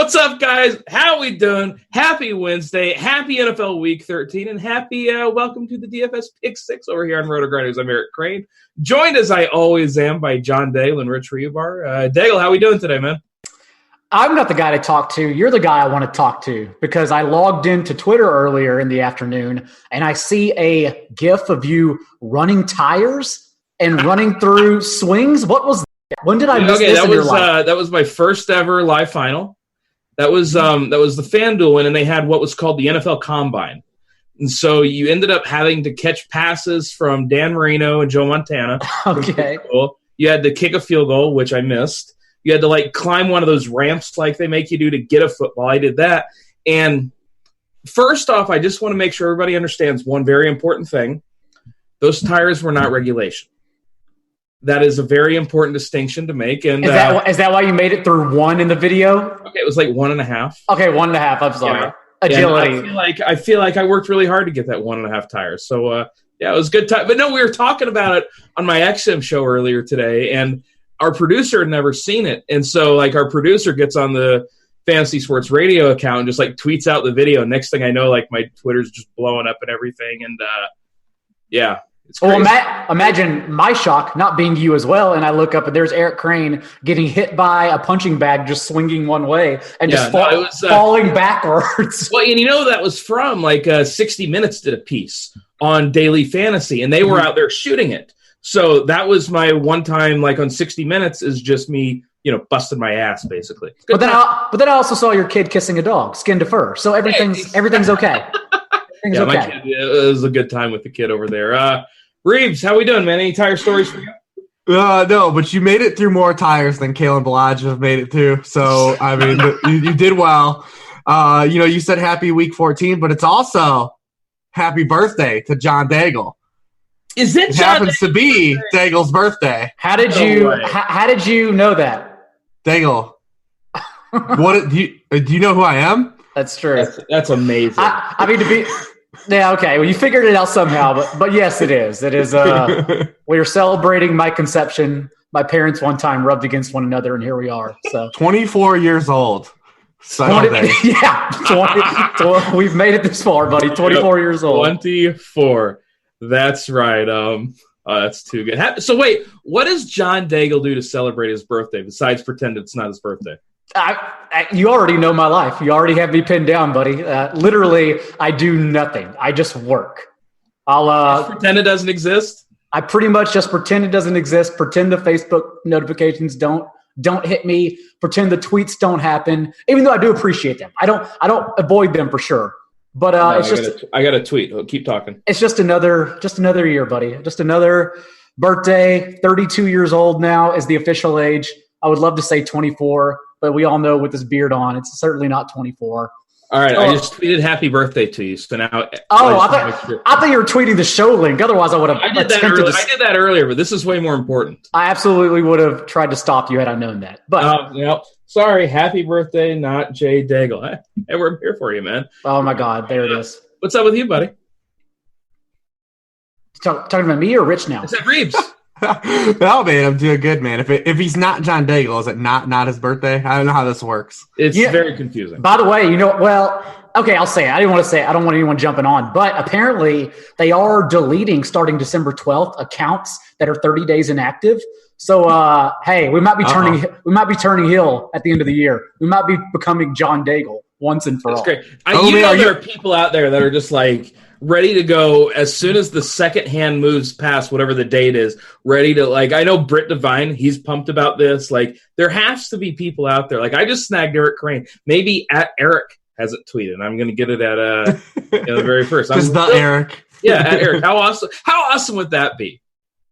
What's up, guys? How we doing? Happy Wednesday. Happy NFL Week 13, and happy welcome to the DFS Pick 6 over here on RotoGrinders. I'm Crain, joined as I always am by John Daigle and Rich Hribar. Daigle, how we doing today, man? I'm not the guy to talk to. You're the guy I want to talk to because I logged into Twitter earlier in the afternoon and I see a GIF of you running tires and running through swings. What was that? When did I miss this in your life? That was my first ever live final. That was the FanDuel win, and they had what was called the NFL Combine. And so you ended up having to catch passes from Dan Marino and Joe Montana. Okay. You had to kick a field goal, which I missed. You had to climb one of those ramps like they make you do to get a football. I did that. And first off, I just want to make sure everybody understands one very important thing. Those tires were not regulation. That is a very important distinction to make. And is that why you made it through one in the video? Okay, it was 1.5. Okay, 1.5. I'm sorry. Yeah. Agility. I feel like I worked really hard to get that 1.5 tires. So it was a good time. But no, we were talking about it on my XM show earlier today, and our producer had never seen it. And so our producer gets on the Fantasy Sports Radio account and just tweets out the video. Next thing I know, my Twitter's just blowing up and everything. And yeah. Well, imagine my shock not being you as well, and I look up and there's Eric Crain getting hit by a punching bag just swinging one way and falling backwards. Well, and that was from 60 Minutes did a piece on daily fantasy, and they were out there shooting it. So that was my one time on 60 Minutes is just me, busting my ass basically. But then I also saw your kid kissing a dog, skin to fur. So everything's okay. My kid, it was a good time with the kid over there. Reeves, how we doing, man? Any tire stories for you? No, but you made it through more tires than Kalen Balaj have made it through. So, I mean, you did well. You said happy week 14, but it's also happy birthday to John Daigle. Is it? It happens to be Daigle's birthday. How did you know that? Daigle, what do you know who I am? That's true. That's amazing. I mean, to be. Yeah, okay. Well, you figured it out somehow, but yes, it is. It is. We are celebrating my conception. My parents one time rubbed against one another, and here we are. So 24 years old. We've made it this far, buddy. 24 years old. 24. That's right. That's too good. So wait, what does John Daigle do to celebrate his birthday besides pretend it's not his birthday? You already know my life. You already have me pinned down, buddy. Literally, I do nothing. I just work. I'll just pretend it doesn't exist. I pretty much just pretend it doesn't exist. Pretend the Facebook notifications don't hit me. Pretend the tweets don't happen. Even though I do appreciate them, I don't avoid them for sure. But I got a tweet. Keep talking. It's just another year, buddy. Just another birthday. 32 years old now is the official age. I would love to say 24. But we all know with this beard on, it's certainly not 24. All right, I just tweeted happy birthday to you. So now, I thought you were tweeting the show link. Otherwise, I would have. I did that earlier, but this is way more important. I absolutely would have tried to stop you had I known that. But sorry, happy birthday, not Jay Daigle. Hey, we're here for you, man. Oh my God, there it is. What's up with you, buddy? Talking about me or Rich now? It's at Reeves. No, man, I'm doing good, man. If he's not John Daigle, is it not his birthday? I don't know how this works. It's very confusing. By the way, okay, I'll say it. I didn't want to say it. I don't want anyone jumping on. But apparently they are deleting starting December 12th accounts that are 30 days inactive. So hey, we might be turning heel at the end of the year. We might be becoming John Daigle once and for all. That's great. There are people out there that are just ready to go as soon as the second hand moves past whatever the date is, ready to I know Britt Devine, he's pumped about this. There has to be people out there. I just snagged Eric Crain. Maybe at Eric has it tweeted. I'm going to get it at the very first. Eric. Yeah, at Eric. How awesome would that be?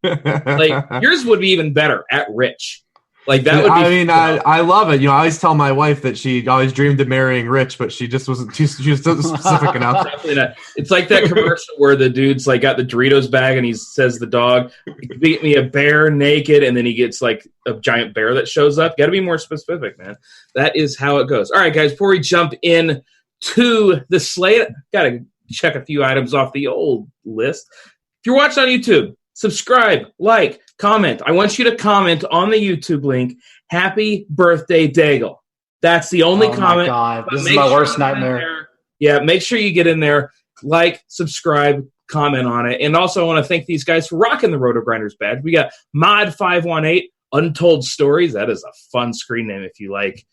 Yours would be even better at Rich. That would be. I love it. I always tell my wife that she always dreamed of marrying Rich, but she just wasn't too specific enough. Definitely not. It's like that commercial where the dude's got the Doritos bag and he says the dog beat me a bear naked, and then he gets a giant bear that shows up. Got to be more specific, man. That is how it goes. All right, guys. Before we jump in to the slate, got to check a few items off the old list. If you're watching on YouTube, subscribe, comment. I want you to comment on the YouTube link, happy birthday, Daigle. That's the only comment. Oh, my God. This is my worst nightmare. Yeah, make sure you get in there, like, subscribe, comment on it. And also I want to thank these guys for rocking the RotoGrinders badge. We got Mod518, Untold Stories. That is a fun screen name if you like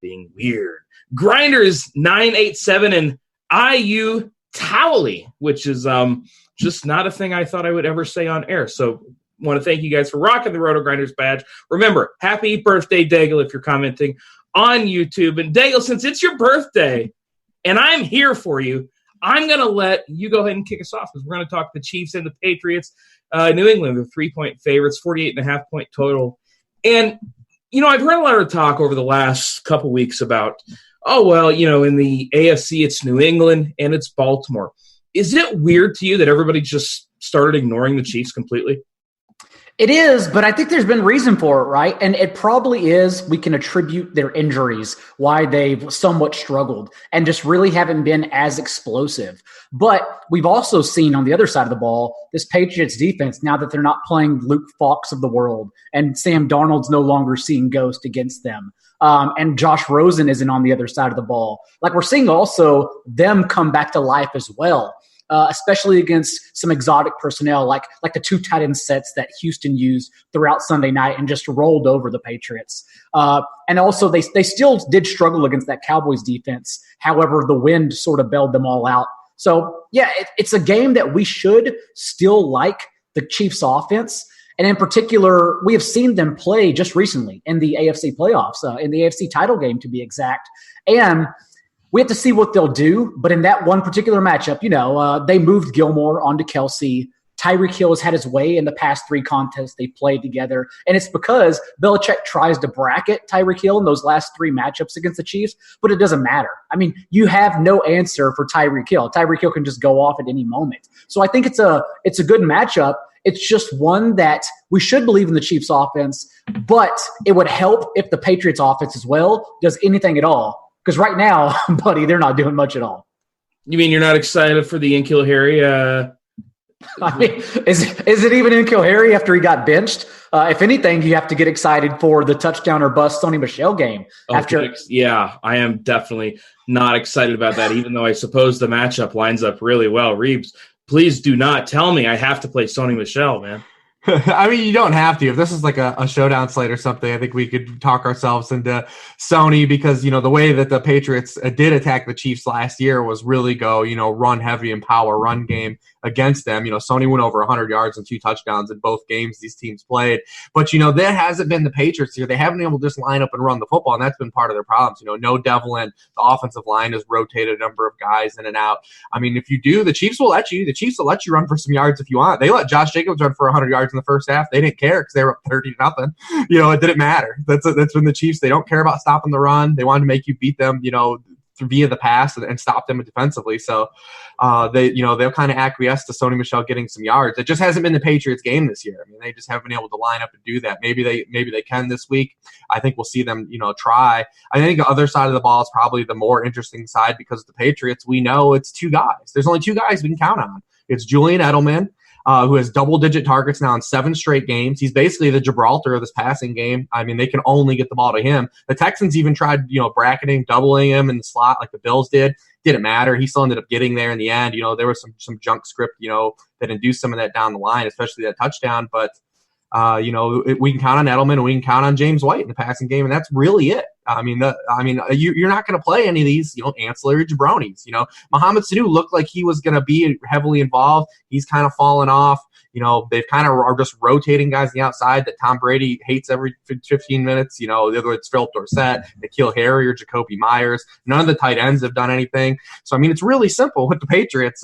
being weird. Grinders 987 and IU Towley, which is just not a thing I thought I would ever say on air. So want to thank you guys for rocking the RotoGrinders badge. Remember, happy birthday, Daigle, if you're commenting on YouTube. And Daigle, since it's your birthday and I'm here for you, I'm going to let you go ahead and kick us off because we're going to talk the Chiefs and the Patriots. New England, the 3-point favorites, 48.5-point total. And, I've heard a lot of talk over the last couple weeks about, in the AFC, it's New England and it's Baltimore. Is it weird to you that everybody just started ignoring the Chiefs completely? It is, but I think there's been reason for it, right? And it probably is, we can attribute their injuries, why they've somewhat struggled and just really haven't been as explosive. But we've also seen on the other side of the ball, this Patriots defense, now that they're not playing Luke Falks of the world and Sam Darnold's no longer seeing ghost against them. And Josh Rosen isn't on the other side of the ball. Like we're seeing also them come back to life as well. Especially against some exotic personnel like the two tight end sets that Houston used throughout Sunday night and just rolled over the Patriots. And also they still did struggle against that Cowboys defense. However, the wind sort of bailed them all out. So, yeah, it's a game that we should still like the Chiefs offense. And in particular, we have seen them play just recently in the AFC playoffs, in the AFC title game to be exact. And we have to see what they'll do, but in that one particular matchup, they moved Gilmore onto Kelsey. Tyreek Hill has had his way in the past 3 contests they played together, and it's because Belichick tries to bracket Tyreek Hill in those last 3 matchups against the Chiefs, but it doesn't matter. I mean, you have no answer for Tyreek Hill. Tyreek Hill can just go off at any moment. So I think it's a good matchup. It's just one that we should believe in the Chiefs offense, but it would help if the Patriots offense as well does anything at all. Because right now, buddy, they're not doing much at all. You mean you're not excited for the N'Keal Harry? I mean, is it even N'Keal Harry after he got benched? If anything, you have to get excited for the touchdown or bust Sony Michel game. Yeah, I am definitely not excited about that, even though I suppose the matchup lines up really well. Reeves, please do not tell me I have to play Sony Michel, man. I mean, you don't have to. If this is like a showdown slate or something, I think we could talk ourselves into Sony because, the way that the Patriots did attack the Chiefs last year was really go, run heavy and power run game against them. Sony went over 100 yards and 2 touchdowns in both games these teams played. But, that hasn't been the Patriots here. They haven't been able to just line up and run the football, and that's been part of their problems. No Devlin. The offensive line has rotated a number of guys in and out. I mean, if you do, the Chiefs will let you. The Chiefs will let you run for some yards if you want. They let Josh Jacobs run for 100 yards in the first half. They didn't care because they were up 30-0. It didn't matter. That's when the Chiefs, they don't care about stopping the run. They wanted to make you beat them, via the pass and stop them defensively. So they'll kind of acquiesce to Sony Michel getting some yards. It just hasn't been the Patriots game this year. I mean, they just haven't been able to line up and do that. Maybe they can this week. I think we'll see them, try. I think the other side of the ball is probably the more interesting side because the Patriots, we know it's 2 guys. There's only 2 guys we can count on. It's Julian Edelman, who has double-digit targets now in 7 straight games. He's basically the Gibraltar of this passing game. I mean, they can only get the ball to him. The Texans even tried, bracketing, doubling him in the slot like the Bills did. Didn't matter. He still ended up getting there in the end. There was some junk script, that induced some of that down the line, especially that touchdown. But, we can count on Edelman and we can count on James White in the passing game, and that's really it. You're not going to play any of these, ancillary jabronis. Mohamed Sanu looked like he was going to be heavily involved. He's kind of fallen off. They've kind of are just rotating guys on the outside that Tom Brady hates every 15 minutes. Whether it's Philip Dorsett, N'Keal Harry, or Jacoby Myers. None of the tight ends have done anything. So, it's really simple with the Patriots.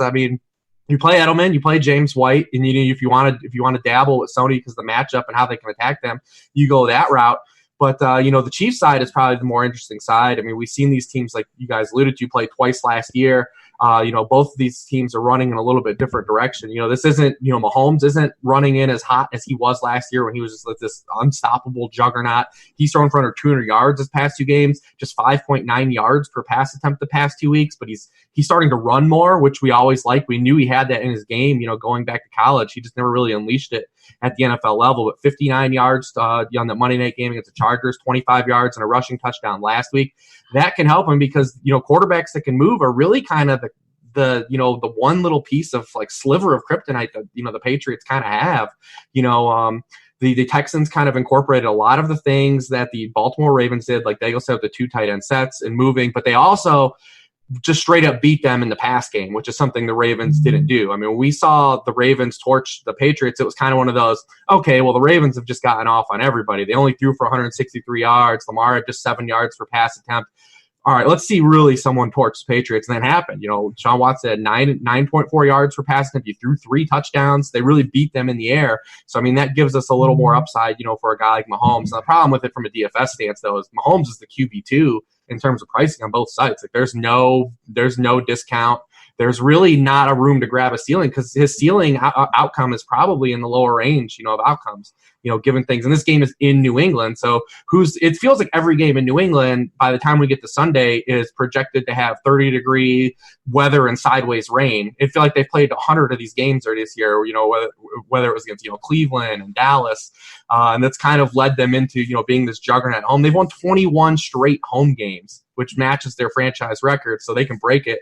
You play Edelman, you play James White, and if you want to dabble with Sony because of the matchup and how they can attack them, you go that route. But, the Chiefs side is probably the more interesting side. We've seen these teams, like you guys alluded to, play twice last year. Both of these teams are running in a little bit different direction. This isn't, Mahomes isn't running in as hot as he was last year when he was just like this unstoppable juggernaut. He's thrown for under 200 yards this past 2 games, just 5.9 yards per pass attempt the past 2 weeks, but he's starting to run more, which we always like. We knew he had that in his game, going back to college. He just never really unleashed it at the NFL level. But 59 yards on the Monday night game against the Chargers, 25 yards and a rushing touchdown last week. That can help him because, quarterbacks that can move are really kind of the one little piece of like sliver of kryptonite that, the Patriots kind of have. The Texans kind of incorporated a lot of the things that the Baltimore Ravens did, like Daigle said, the 2 tight end sets and moving, but they also just straight up beat them in the pass game, which is something the Ravens didn't do. I mean, when we saw the Ravens torch the Patriots, it was kind of one of those, okay, well, the Ravens have just gotten off on everybody. They only threw for 163 yards. Lamar had just 7 yards per pass attempt. All right, let's see really someone torch the Patriots. And that happened. Sean Watson had 9.4 yards per pass attempt. He threw 3 touchdowns. They really beat them in the air. So, I mean, that gives us a little more upside, for a guy like Mahomes. And the problem with it from a DFS stance, though, is Mahomes is the QB2 in terms of pricing on both sides. Like there's no discount. There's really not a room to grab a ceiling because his ceiling outcome is probably in the lower range, of outcomes, given things. And this game is in New England. So it feels like every game in New England, by the time we get to Sunday, is projected to have 30-degree weather and sideways rain. It feels like they've played 100 of these games already this year, whether it was against, Cleveland and Dallas. And that's kind of led them into, being this juggernaut at home. They've won 21 straight home games, which matches their franchise record. So they can break it,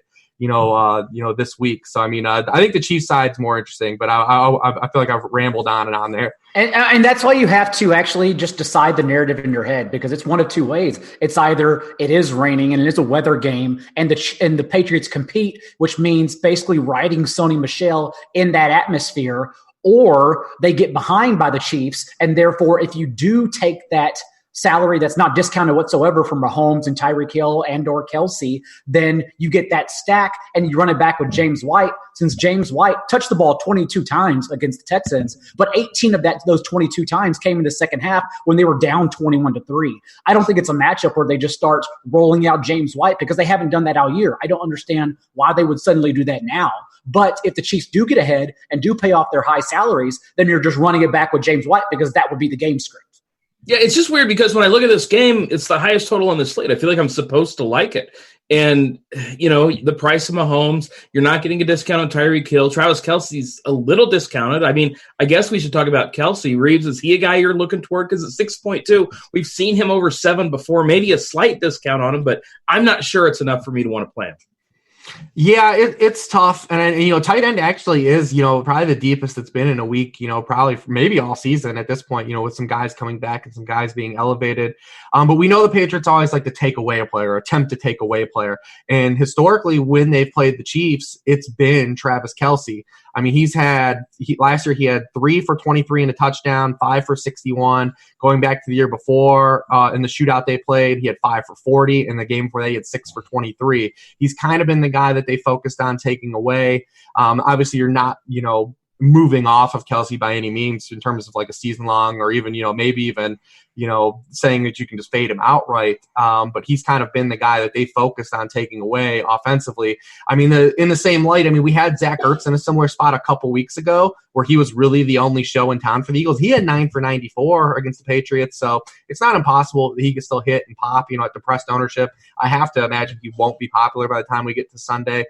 this week. So, I mean, I think the Chiefs side's more interesting, but I feel like I've rambled on and on there. And that's why you have to actually just decide the narrative in your head, because it's one of 2 ways. It's either it is raining and it is a weather game and the Patriots compete, which means basically riding Sony Michel in that atmosphere, or they get behind by the Chiefs. And therefore, if you do take that salary that's not discounted whatsoever from Mahomes and Tyreek Hill and or Kelsey, then you get that stack and you run it back with James White, since James White touched the ball 22 times against the Texans, but 18 of those 22 times came in the second half when they were down 21-3. I don't think it's a matchup where they just start rolling out James White because they haven't done that all year. I don't understand why they would suddenly do that now. But if the Chiefs do get ahead and do pay off their high salaries, then you're just running it back with James White because that would be the game script. Yeah, it's just weird because when I look at this game, it's the highest total on the slate. I feel like I'm supposed to like it. And, the price of Mahomes, you're not getting a discount on Tyreek Hill. Travis Kelce's a little discounted. I mean, I guess we should talk about Kelce. Reeves, is he a guy you're looking toward? Because at 6.2, we've seen him over 7 before, maybe a slight discount on him, but I'm not sure it's enough for me to want to play him. Yeah, it's tough. And tight end actually is, probably the deepest it's been in a week, probably maybe all season at this point, with some guys coming back and some guys being elevated. But we know the Patriots always like to take away a player, or attempt to take away a player. And historically, when they've played the Chiefs, it's been Travis Kelce. I mean, last year he had 3 for 23 and a touchdown, 5 for 61. Going back to the year before, in the shootout they played, he had 5 for 40. In the game before that, he had 6 for 23. He's kind of been the guy that they focused on taking away. Obviously, you're not, moving off of Kelce by any means in terms of like a season long, or even, maybe even, saying that you can just fade him outright. But he's kind of been the guy that they focused on taking away offensively. I mean, in the same light, we had Zach Ertz in a similar spot a couple weeks ago where he was really the only show in town for the Eagles. He had 9 for 94 against the Patriots. So it's not impossible that he can still hit and pop, at depressed ownership. I have to imagine he won't be popular by the time we get to Sunday.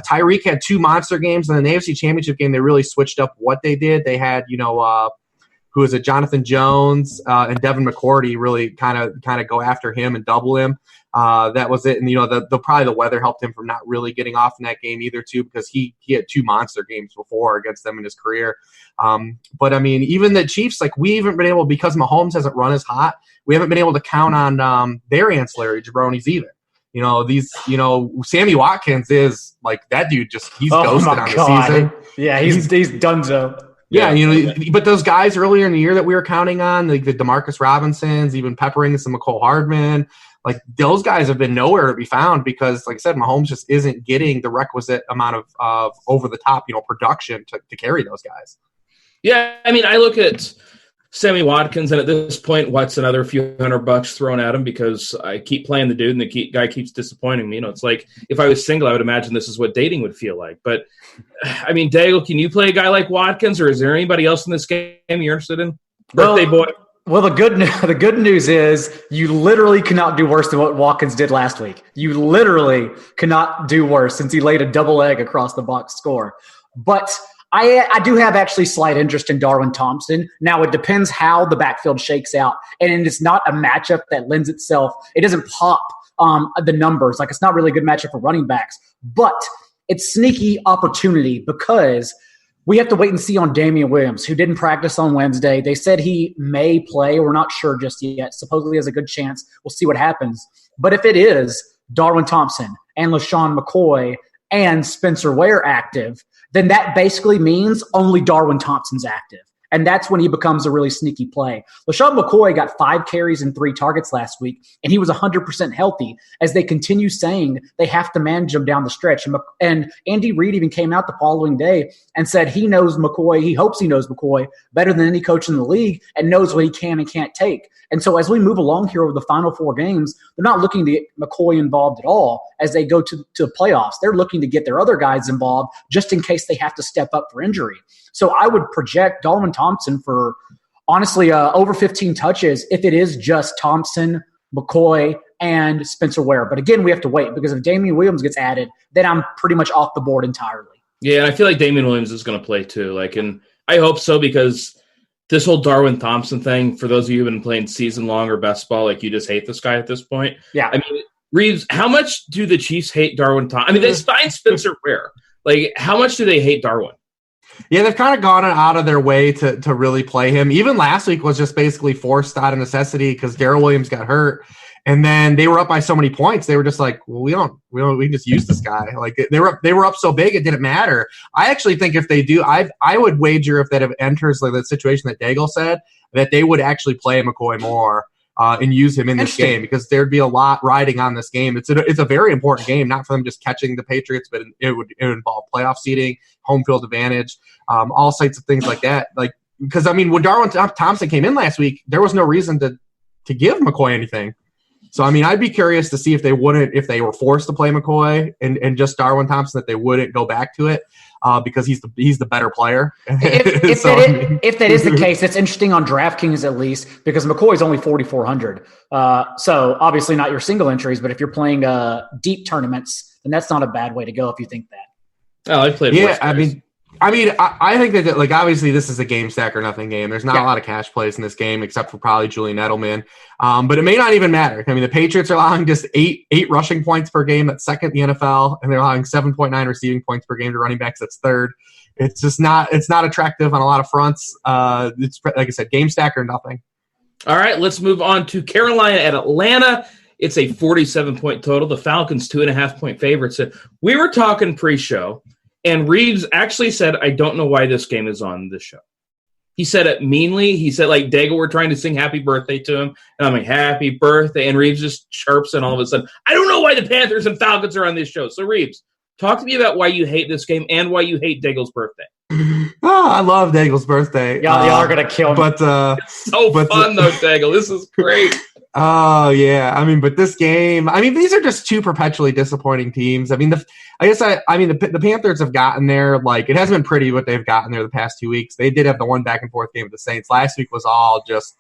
Tyreek had 2 monster games. In the AFC Championship game, they really switched up what they did. They had, who is it, Jonathan Jones and Devin McCourty really kind of go after him and double him. That was it. And, probably the weather helped him from not really getting off in that game either, too, because he had 2 monster games before against them in his career. But, even the Chiefs, we haven't been able, because Mahomes hasn't run as hot, we haven't been able to count on their ancillary jabronis either. Sammy Watkins is that dude. He's ghosted on the season. Yeah, he's donezo. Yeah, but those guys earlier in the year that we were counting on, like the DeMarcus Robinsons, even peppering some McCole Hardman, those guys have been nowhere to be found because, like I said, Mahomes just isn't getting the requisite amount of over the top, production to carry those guys. Yeah, I look at Sammy Watkins, and at this point, what's another few $100 thrown at him because I keep playing the dude and the guy keeps disappointing me. It's like if I was single, I would imagine this is what dating would feel like. But I mean, Daigle, can you play a guy like Watkins, or is there anybody else in this game you're interested in? Birthday boy. Well, the good news is you literally cannot do worse than what Watkins did last week. You literally cannot do worse since he laid a double egg across the box score. But I do have actually slight interest in Darwin Thompson. Now, it depends how the backfield shakes out. And it's not a matchup that lends itself. It doesn't pop the numbers. Like, it's not really a good matchup for running backs. But it's sneaky opportunity because we have to wait and see on Damian Williams, who didn't practice on Wednesday. They said he may play. We're not sure just yet. Supposedly has a good chance. We'll see what happens. But if it is Darwin Thompson and LaShawn McCoy and Spencer Ware active, then that basically means only Darwin Thompson's active. And that's when he becomes a really sneaky play. LaShawn McCoy got 5 carries and 3 targets last week, and he was 100% healthy as they continue saying they have to manage him down the stretch. And Andy Reid even came out the following day and said he knows McCoy, he hopes he knows McCoy better than any coach in the league and knows what he can and can't take. And so as we move along here over the final 4 games, they're not looking to get McCoy involved at all as they go to the playoffs. They're looking to get their other guys involved just in case they have to step up for injury. So I would project Darwin Thompson for, honestly, over 15 touches if it is just Thompson, McCoy, and Spencer Ware. But again, we have to wait because if Damian Williams gets added, then I'm pretty much off the board entirely. Yeah, and I feel like Damian Williams is going to play too. And I hope so because this whole Darwin Thompson thing, for those of you who've been playing season-long or best ball, you just hate this guy at this point. Yeah. I mean, Reeves, how much do the Chiefs hate Darwin Thompson? I mean, they signed Spencer Ware. How much do they hate Darwin? Yeah, they've kind of gone out of their way to really play him. Even last week was just basically forced out of necessity because Darrell Williams got hurt. And then they were up by so many points. They were just like, well, we can just use this guy. They were up so big, it didn't matter. I actually think if they do, I would wager if that enters the situation that Daigle said, that they would actually play McCoy more and use him in this game because there'd be a lot riding on this game. It's a very important game, not for them just catching the Patriots, but it would involve playoff seeding, home field advantage, all sorts of things like that. Because I mean, when Darwin Thompson came in last week, there was no reason to give McCoy anything. So, I mean, I'd be curious to see if they were forced to play McCoy and just Darwin Thompson, that they wouldn't go back to it because he's the better player. If that is the case, it's interesting on DraftKings at least because McCoy's only 4,400. So, obviously not your single entries, but if you're playing deep tournaments, then that's not a bad way to go if you think that. Oh, I've played worse players. I think that obviously this is a game stack or nothing game. There's not a lot of cash plays in this game except for probably Julian Edelman. But it may not even matter. I mean, the Patriots are allowing just eight rushing points per game. That's second in the NFL, and they're allowing 7.9 receiving points per game to running backs. That's third. It's just not attractive on a lot of fronts. It's like I said, game stack or nothing. All right, let's move on to Carolina at Atlanta. It's a 47-point total. The Falcons 2.5-point favorites. We were talking pre-show. And Reeves actually said, I don't know why this game is on this show. He said it meanly. He said, Daigle, we're trying to sing happy birthday to him. And I'm like, happy birthday. And Reeves just chirps, and all of a sudden, I don't know why the Panthers and Falcons are on this show. So, Reeves, talk to me about why you hate this game and why you hate Daigle's birthday. Oh, I love Daigle's birthday. Y'all are going to kill me. It's so fun, though, Daigle. This is great. Oh, yeah. I mean, but this game, these are just two perpetually disappointing teams. The Panthers have gotten there. It hasn't been pretty what they've gotten there the past 2 weeks. They did have the one back and forth game with the Saints. Last week was all just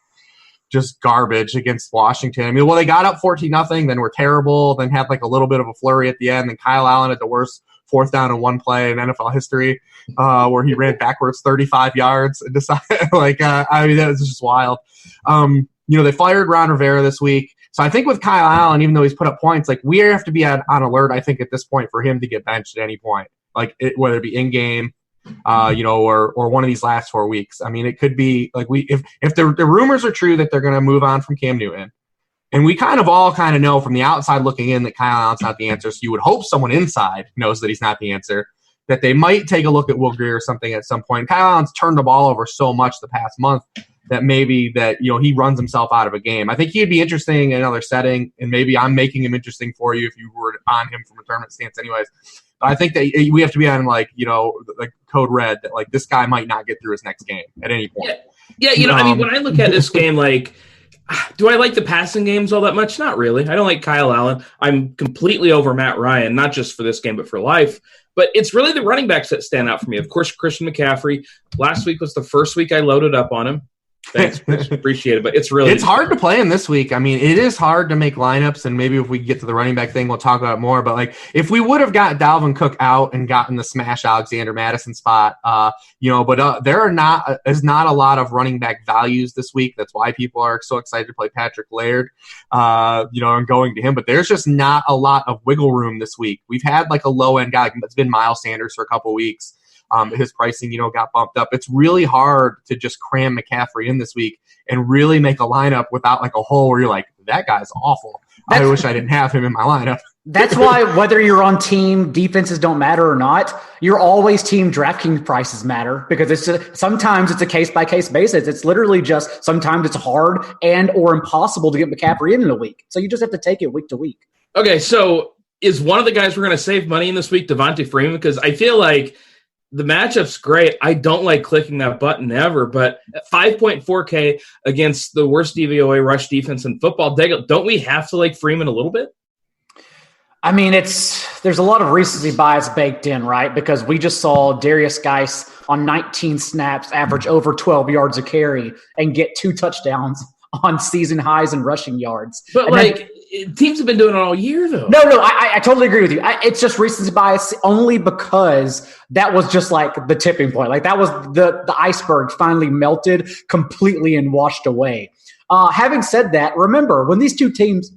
garbage against Washington. They got up 14-0, then were terrible, then had a little bit of a flurry at the end. Then Kyle Allen had the worst fourth down in one play in NFL history, where he ran backwards 35 yards and decided, that was just wild. They fired Ron Rivera this week. So I think with Kyle Allen, even though he's put up points, we have to be on alert, I think, at this point for him to get benched at any point, whether it be in-game, or one of these last 4 weeks. It could be if the rumors are true that they're going to move on from Cam Newton, and we all know from the outside looking in that Kyle Allen's not the answer, so you would hope someone inside knows that he's not the answer, that they might take a look at Will Grier or something at some point. Kyle Allen's turned the ball over so much the past month that maybe he runs himself out of a game. I think he'd be interesting in another setting, and maybe I'm making him interesting for you if you were on him from a tournament stance anyways. But I think that we have to be on code red that this guy might not get through his next game at any point. Yeah, I mean, when I look at this game, like, do I like the passing games all that much? Not really. I don't like Kyle Allen. I'm completely over Matt Ryan, not just for this game, but for life. But it's really the running backs that stand out for me. Of course, Christian McCaffrey. Last week was the first week I loaded up on him. Thanks, Chris. Appreciate it. But it's hard to play him this week. I mean, it is hard to make lineups, and maybe if we get to the running back thing, we'll talk about it more. But like, if we would have got Dalvin Cook out and gotten the smash Alexander Madison spot, there is not a lot of running back values this week. That's why people are so excited to play Patrick Laird, and going to him. But there's just not a lot of wiggle room this week. We've had like a low end guy. It's been Miles Sanders for a couple weeks. His pricing, got bumped up. It's really hard to just cram McCaffrey in this week and really make a lineup without like a hole where you're like, that guy's awful. I wish I didn't have him in my lineup. That's why whether you're on team defenses don't matter or not, you're always team DraftKings prices matter, because sometimes it's a case-by-case basis. It's literally just sometimes it's hard and or impossible to get McCaffrey in a week. So you just have to take it week to week. Okay, so is one of the guys we're going to save money in this week Devontae Freeman? Because I feel like the matchup's great. I don't like clicking that button ever, but at 5.4K against the worst DVOA rush defense in football, don't we have to like Freeman a little bit? I mean, there's a lot of recency bias baked in, right? Because we just saw Darius Geis on 19 snaps average over 12 yards a carry and get 2 touchdowns on season highs in rushing yards. But teams have been doing it all year, though. No, I totally agree with you. It's just recency bias only because that was just like the tipping point. Like that was the iceberg finally melted completely and washed away. Having said that, remember when these two teams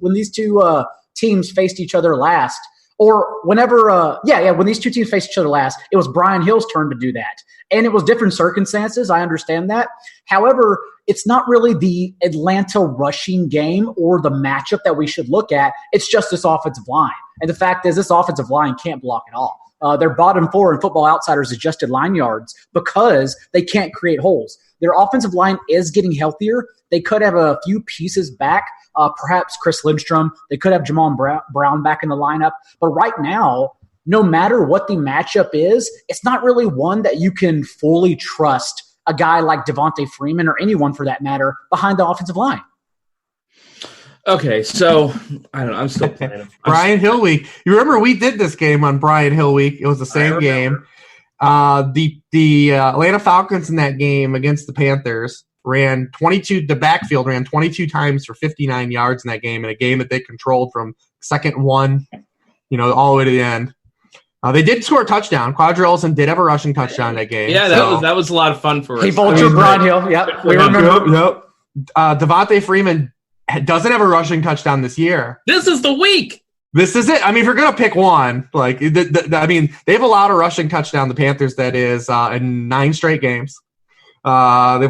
faced each other last, or whenever, when these two teams faced each other last, it was Brian Hill's turn to do that. And it was different circumstances. I understand that. However, it's not really the Atlanta rushing game or the matchup that we should look at. It's just this offensive line. And the fact is this offensive line can't block at all. Their bottom 4 in Football Outsiders adjusted line yards because they can't create holes. Their offensive line is getting healthier. They could have a few pieces back, perhaps Chris Lindstrom. They could have Jamon Brown back in the lineup. But right now, no matter what the matchup is, it's not really one that you can fully trust a guy like Devontae Freeman or anyone for that matter behind the offensive line. Okay, so I don't know. I'm still playing him. Brian Hill week. You remember we did this game on Brian Hill week. It was the same game. The Atlanta Falcons in that game against the Panthers ran 22. The backfield ran 22 times for 59 yards in that game, in a game that they controlled from second 1, all the way to the end. They did score a touchdown. Quadri Olson did have a rushing touchdown in that game. Yeah, that was a lot of fun for us. He vultured Brian Hill. Yep, we remember. Yep. Devontae Freeman doesn't have a rushing touchdown this year. This is the week. This is it. I mean, if you're going to pick one, they've allowed a rushing touchdown, the Panthers, that is, in 9 straight games. They've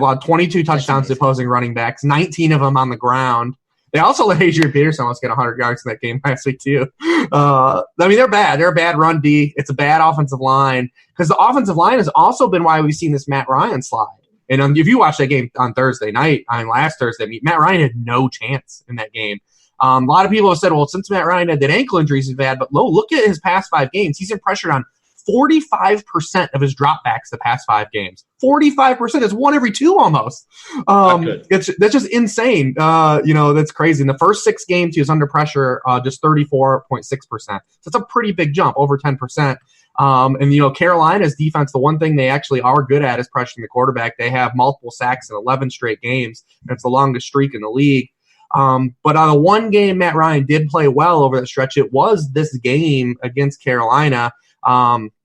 allowed 22 touchdowns to opposing running backs, 19 of them on the ground. They also let Adrian Peterson almost get 100 yards in that game last week, too. They're bad. They're a bad run D. It's a bad offensive line. Because the offensive line has also been why we've seen this Matt Ryan slide. And if you watch that game on Thursday night, last Thursday, Matt Ryan had no chance in that game. A lot of people have said, well, since Matt Ryan had that ankle injuries he's had, but look at his past 5 games. He's been pressured on 45% of his dropbacks the past 5 games. 45% is 1 every 2 almost. That's just insane. That's crazy. In the first 6 games, he was under pressure, just 34.6%. So it's a pretty big jump, over 10%. Carolina's defense, the one thing they actually are good at is pressuring the quarterback. They have multiple sacks in 11 straight games. That's the longest streak in the league. But on the one game Matt Ryan did play well over that stretch, it was this game against Carolina.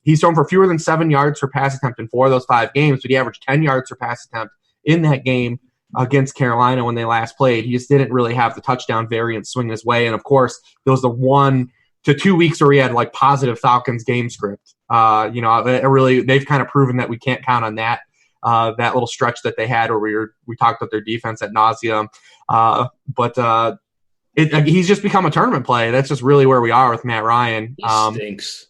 He's thrown for fewer than 7 yards per pass attempt in 4 of those 5 games, but he averaged 10 yards per pass attempt in that game against Carolina when they last played. He just didn't really have the touchdown variance swing his way. And of course, there was the 1 to 2 weeks where he had like positive Falcons game script. They've kind of proven that we can't count on that. That little stretch that they had where we talked about their defense ad nauseum. He's just become a tournament play. That's just really where we are with Matt Ryan. He stinks.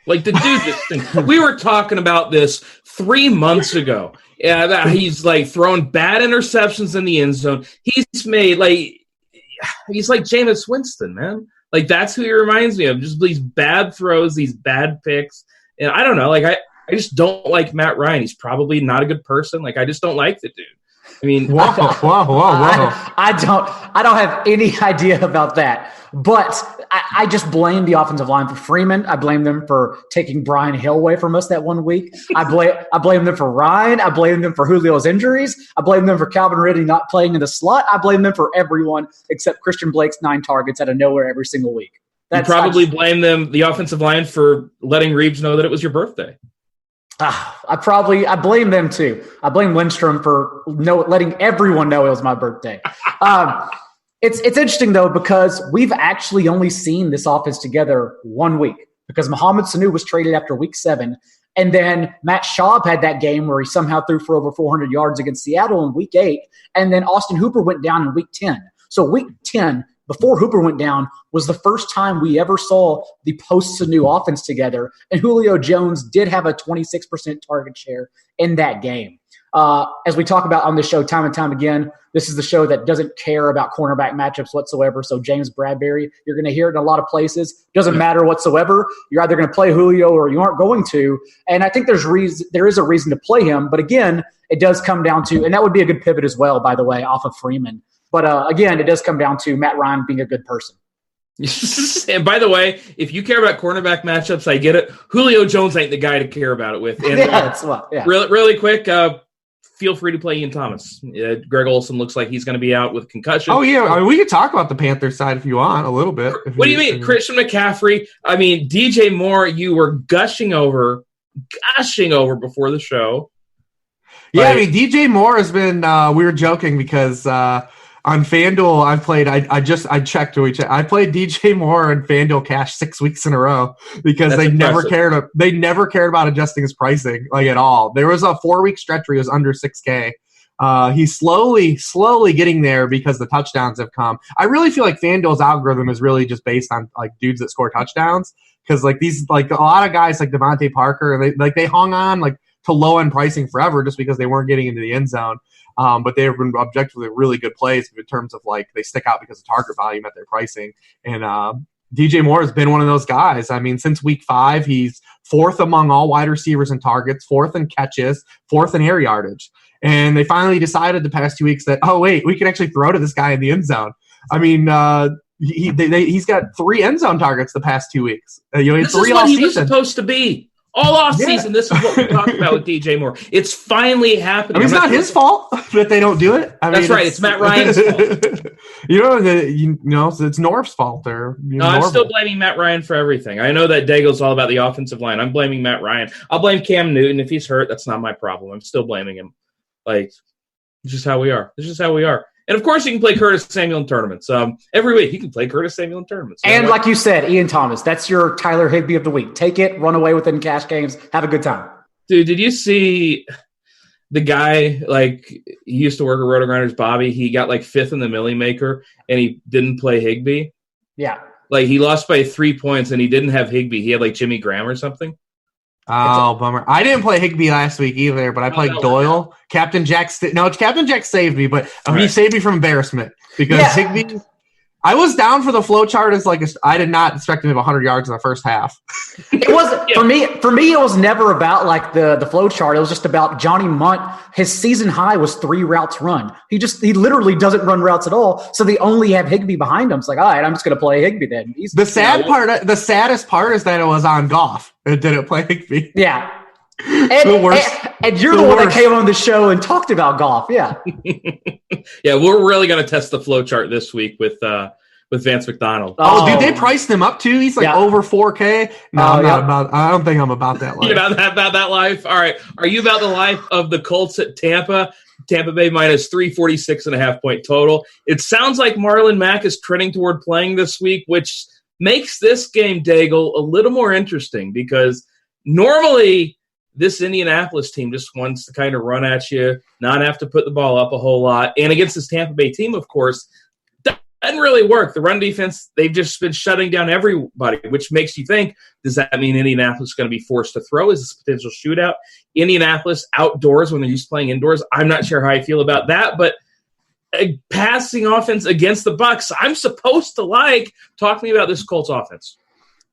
Like, the dude just stinks. We were talking about this 3 months ago. Yeah, that he's like throwing bad interceptions in the end zone. He's like Jameis Winston, man. Like, that's who he reminds me of. Just these bad throws, these bad picks. And I don't know. Like, I just don't like Matt Ryan. He's probably not a good person. Like, I just don't like the dude. I mean, whoa. I don't have any idea about that. But I just blame the offensive line for Freeman. I blame them for taking Brian Hill away from us that 1 week. I blame them for Ryan. I blame them for Julio's injuries. I blame them for Calvin Ridley not playing in the slot. I blame them for everyone except Christian Blake's 9 targets out of nowhere every single week. You probably blame them, the offensive line, for letting Reeves know that it was your birthday. I blame them too. I blame Lindstrom for letting everyone know it was my birthday. It's interesting though, because we've actually only seen this offense together 1 week, because Mohamed Sanu was traded after week 7. And then Matt Schaub had that game where he somehow threw for over 400 yards against Seattle in week 8. And then Austin Hooper went down in week 10. So week 10, before Hooper went down, was the first time we ever saw the post-Sanu offense together. And Julio Jones did have a 26% target share in that game. As we talk about on this show time and time again, this is the show that doesn't care about cornerback matchups whatsoever. So James Bradbury, you're going to hear it in a lot of places. Doesn't matter whatsoever. You're either going to play Julio or you aren't going to. And I think there is a reason to play him. But again, it does come down to, and that would be a good pivot as well, by the way, off of Freeman. But again, it does come down to Matt Ryan being a good person. And by the way, if you care about cornerback matchups, I get it. Julio Jones ain't the guy to care about it with. And, really quick, feel free to play Ian Thomas. Greg Olsen looks like he's going to be out with concussion. Oh, yeah. I mean, we could talk about the Panthers side if you want a little bit. What do you mean? Christian McCaffrey. I mean, DJ Moore, you were gushing over before the show. Yeah, I mean, DJ Moore has been we were joking because on FanDuel, I checked. I played DJ Moore and FanDuel Cash 6 weeks in a row because they never cared about adjusting his pricing at all. There was a 4-week stretch where he was under 6K. He's slowly getting there because the touchdowns have come. I really feel like FanDuel's algorithm is really just based on dudes that score touchdowns, because a lot of guys like Devontae Parker, they hung on to low end pricing forever just because they weren't getting into the end zone. But they have been objectively really good plays in terms of they stick out because of target volume at their pricing. And DJ Moore has been one of those guys. I mean, since week 5, he's 4th among all wide receivers in targets, 4th in catches, 4th in air yardage. And they finally decided the past 2 weeks that, oh, wait, we can actually throw to this guy in the end zone. I mean, he's got 3 end zone targets the past 2 weeks. This is what he was supposed to be. All offseason, This is what we talked about with DJ Moore. It's finally happening. I mean, it's not his fault that they don't do it. That's right. It's Matt Ryan's fault. It's Norv's fault. I'm still blaming Matt Ryan for everything. I know that Daigle's all about the offensive line. I'm blaming Matt Ryan. I'll blame Cam Newton. If he's hurt, that's not my problem. I'm still blaming him. It's just how we are. And, of course, you can play Curtis Samuel in tournaments. Every week you can play Curtis Samuel in tournaments. And like you said, Ian Thomas, that's your Tyler Higbee of the week. Take it, run away with it in cash games, have a good time. Dude, did you see the guy, he used to work at RotoGrinders, Bobby? He got 5th in the Millionaire Maker, and he didn't play Higbee? Yeah. He lost by 3 points, and he didn't have Higbee. He had, Jimmy Graham or something. Oh, bummer. I didn't play Higbee last week either, but I played Doyle. Captain Jack saved me, but he saved me from embarrassment because Higbee – I was down for the flow chart as I did not expect him to have 100 yards in the first half. It wasn't for me. It was never about the flow chart. It was just about Johnny Munt. His season high was 3 routes run. He literally doesn't run routes at all. So they only have Higbee behind him. It's all right, I'm just going to play Higbee then. The saddest part is that it was on Goff. It didn't play Higbee. Yeah. And you're the one that came on the show and talked about Goff. Yeah. Yeah, we're really going to test the flow chart this week with Vance McDonald. Oh, dude, they priced him up too. He's over 4K. No, I don't think I'm about that life. You're not about that life? All right. Are you about the life of the Colts at Tampa? Tampa Bay minus 346.5 point total. It sounds like Marlon Mack is trending toward playing this week, which makes this game, Daigle, a little more interesting because normally this Indianapolis team just wants to kind of run at you, not have to put the ball up a whole lot. And against this Tampa Bay team, of course, that doesn't really work. The run defense, they've just been shutting down everybody, which makes you think, does that mean Indianapolis is going to be forced to throw? Is this a potential shootout? Indianapolis outdoors when they're used to playing indoors, I'm not sure how I feel about that, but a passing offense against the Bucs, I'm supposed to like. Talk to me about this Colts offense.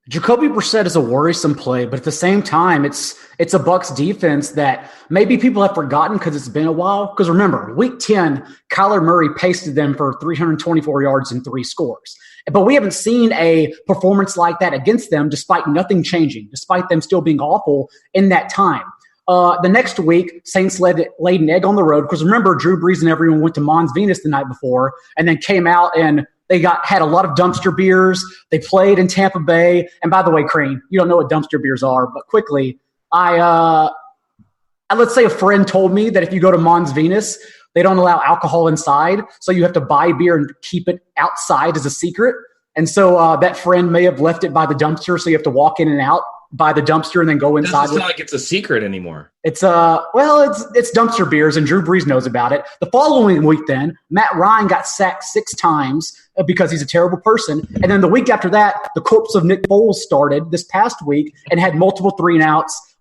Jacoby Brissett is a worrisome play, but at the same time, it's a Bucs defense that maybe people have forgotten because it's been a while. Because remember, Week 10, Kyler Murray pasted them for 324 yards and 3 scores. But we haven't seen a performance like that against them, despite nothing changing, despite them still being awful in that time. The next week, Saints laid an egg on the road because remember, Drew Brees and everyone went to Mons Venus the night before and then came out and they had a lot of dumpster beers. They played in Tampa Bay. And by the way, Crain, you don't know what dumpster beers are, but quickly, let's say a friend told me that if you go to Mons Venus, they don't allow alcohol inside, so you have to buy beer and keep it outside as a secret. And so that friend may have left it by the dumpster, so you have to walk in and out by the dumpster and then go inside. It's not like it's a secret anymore. It's dumpster beers, and Drew Brees knows about it. The following week, then Matt Ryan got sacked 6 times because he's a terrible person. And then the week after that, the corpse of Nick Foles started this past week and had multiple 3-and-outs,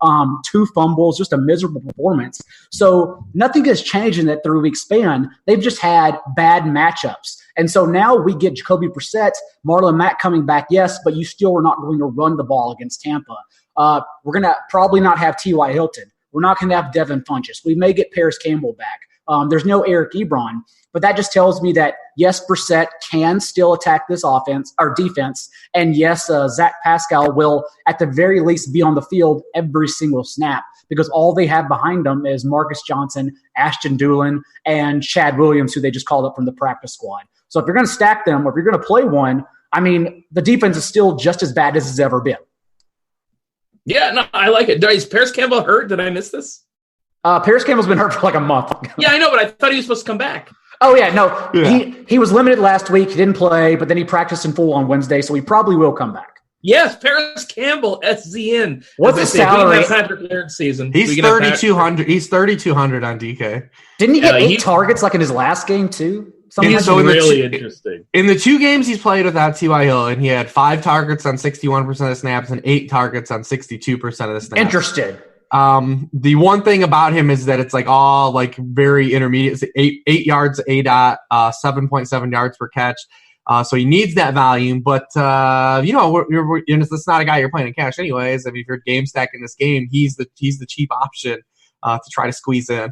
2 fumbles, just a miserable performance. So nothing has changed in that 3-week span. They've just had bad matchups. And so now we get Jacoby Brissett, Marlon Mack coming back, yes, but you still are not going to run the ball against Tampa. We're going to probably not have T.Y. Hilton. We're not going to have Devin Funchess. We may get Paris Campbell back. There's no Eric Ebron. But that just tells me that, yes, Brissett can still attack this offense or defense. And, yes, Zach Pascal will at the very least be on the field every single snap because all they have behind them is Marcus Johnson, Ashton Doolin, and Chad Williams, who they just called up from the practice squad. So if you're going to stack them or if you're going to play one, I mean, the defense is still just as bad as it's ever been. Yeah, no, I like it. Is Paris Campbell hurt? Did I miss this? Paris Campbell's been hurt for like a month. Yeah, I know, but I thought he was supposed to come back. Oh, yeah, no. Yeah. He was limited last week. He didn't play, but then he practiced in full on Wednesday, so he probably will come back. Yes, Paris Campbell, SZN. What's his salary? Patrick Laird season. He's 3,200. He's 3,200 on DK. Didn't he get 8 targets like in his last game too? He's really interesting. In the 2 games he's played without T.Y. Hilton, he had 5 targets on 61% of the snaps and 8 targets on 62% of the snaps. Interested. The one thing about him is that it's like all like very intermediate. It's 8 yards, 7.7 yards per catch. So he needs that volume, but it's not a guy you're playing in cash anyways. I mean, if you're game stacking this game, he's the cheap option to try to squeeze in.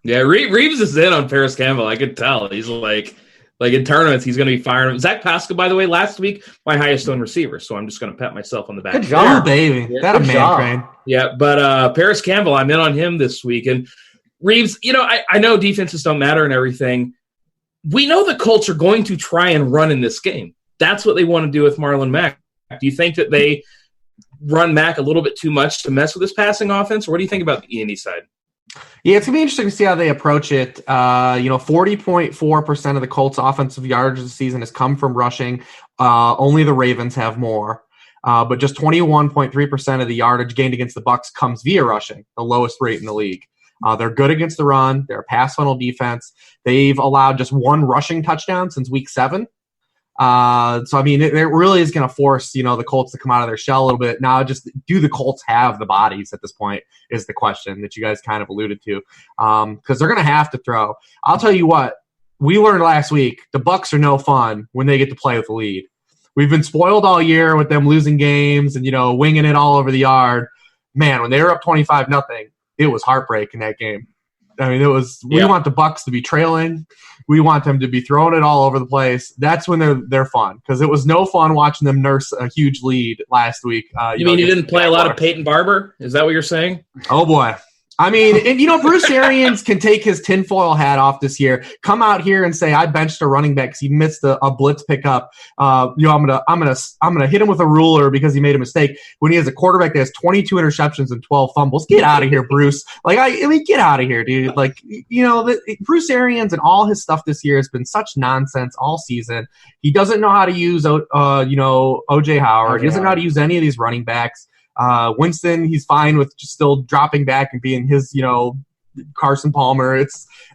Yeah, Reeves is in on Paris Campbell. I could tell. He's like in tournaments, he's going to be firing him. Zach Pascal, by the way, last week, my highest owned receiver. So I'm just going to pat myself on the back. Good job, baby. Yeah, that a man, Crain. Yeah, but Paris Campbell, I'm in on him this week. And Reeves, I know defenses don't matter and everything. We know the Colts are going to try and run in this game. That's what they want to do with Marlon Mack. Do you think that they run Mack a little bit too much to mess with this passing offense? Or what do you think about the E&E side? Yeah, it's going to be interesting to see how they approach it. 40.4% of the Colts' offensive yardage this season has come from rushing. Only the Ravens have more. But just 21.3% of the yardage gained against the Bucs comes via rushing, the lowest rate in the league. They're good against the run. They're a pass funnel defense. They've allowed just 1 rushing touchdown since week 7. So, I mean, it really is going to force, the Colts to come out of their shell a little bit. Now, just do the Colts have the bodies at this point is the question that you guys kind of alluded to. Because they're going to have to throw. I'll tell you what, we learned last week, the Bucs are no fun when they get to play with the lead. We've been spoiled all year with them losing games and, winging it all over the yard. Man, when they were up 25-0, it was heartbreak in that game. I mean, we want the Bucs to be trailing. We want them to be throwing it all over the place. That's when they're fun because it was no fun watching them nurse a huge lead last week. You mean you didn't play a lot of Peyton Barber? Is that what you're saying? Oh boy. I mean, and Bruce Arians can take his tinfoil hat off this year, come out here and say, I benched a running back because he missed a blitz pickup. I'm gonna hit him with a ruler because he made a mistake when he has a quarterback that has 22 interceptions and 12 fumbles. Get out of here, Bruce. Get out of here, dude. Bruce Arians and all his stuff this year has been such nonsense all season. He doesn't know how to use, O.J. Howard. He doesn't know how to use any of these running backs. Winston, he's fine with just still dropping back and being his, Carson Palmer.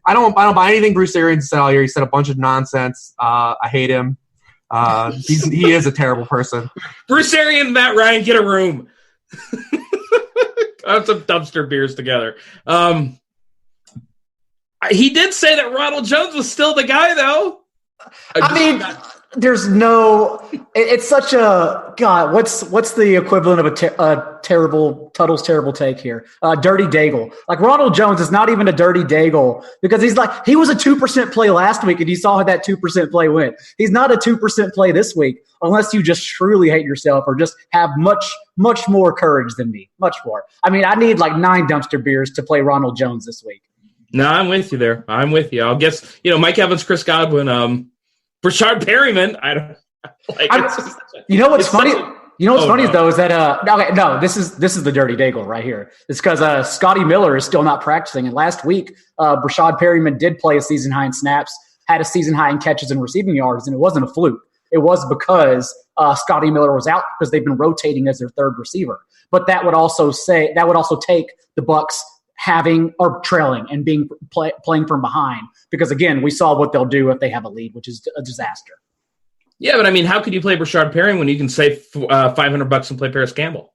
I don't buy anything Bruce Arians said all year. He said a bunch of nonsense. I hate him. He is a terrible person. Bruce Arians, Matt Ryan, get a room. Have some dumpster beers together. He did say that Ronald Jones was still the guy, though. There's no. It's such a God. What's the equivalent of a terrible Tuttle's terrible take here? Dirty Daigle. Like Ronald Jones is not even a dirty Daigle because he was a 2% play last week and you saw how that 2% play went. He's not a 2% play this week unless you just truly hate yourself or just have much more courage than me. Much more. I mean, I need like 9 dumpster beers to play Ronald Jones this week. No, I'm with you there. I'm with you. I'll guess Mike Evans, Chris Godwin, Rashard Perryman. I don't like. You know what's funny? Though is that this is the dirty Daigle right here. It's because Scotty Miller is still not practicing, and last week Rashard Perryman did play a season high in snaps, had a season high in catches and receiving yards, and it wasn't a fluke. It was because Scotty Miller was out because they've been rotating as their third receiver. But that would also take the Bucs having or trailing and playing from behind because again we saw what they'll do if they have a lead, which is a disaster. Yeah, but I mean, how could you play Rashard Perry when you can save $500 and play Paris Campbell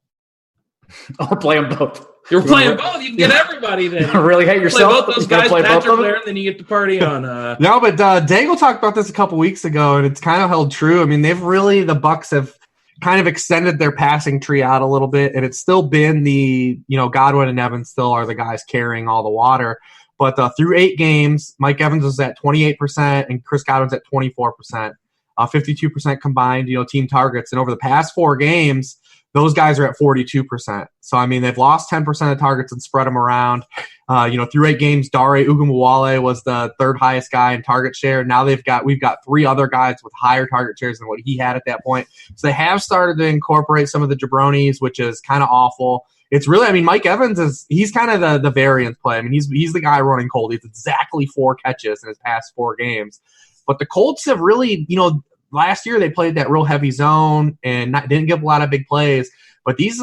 or play them both? You're playing both. You can get everybody then. Really hate yourself. Play both those guys, Patrick Blair, and then you get to party on. No, but Daigle talked about this a couple weeks ago, and it's kind of held true. I mean, the Bucs have kind of extended their passing tree out a little bit, and it's still been Godwin and Evans still are the guys carrying all the water. But through 8 games, Mike Evans was at 28% and Chris Godwin's at 24%, 52% combined, team targets. And over the past 4 games, those guys are at 42%. So, I mean, they've lost 10% of targets and spread them around. Through 8 games, Dare Ogunbowale was the 3rd highest guy in target share. Now we've got 3 other guys with higher target shares than what he had at that point. So they have started to incorporate some of the jabronis, which is kind of awful. It's really, I mean, Mike Evans he's kind of the variance play. I mean, he's the guy running cold. He's exactly 4 catches in his past 4 games. But the Colts have really, last year they played that real heavy zone and didn't give a lot of big plays. But these,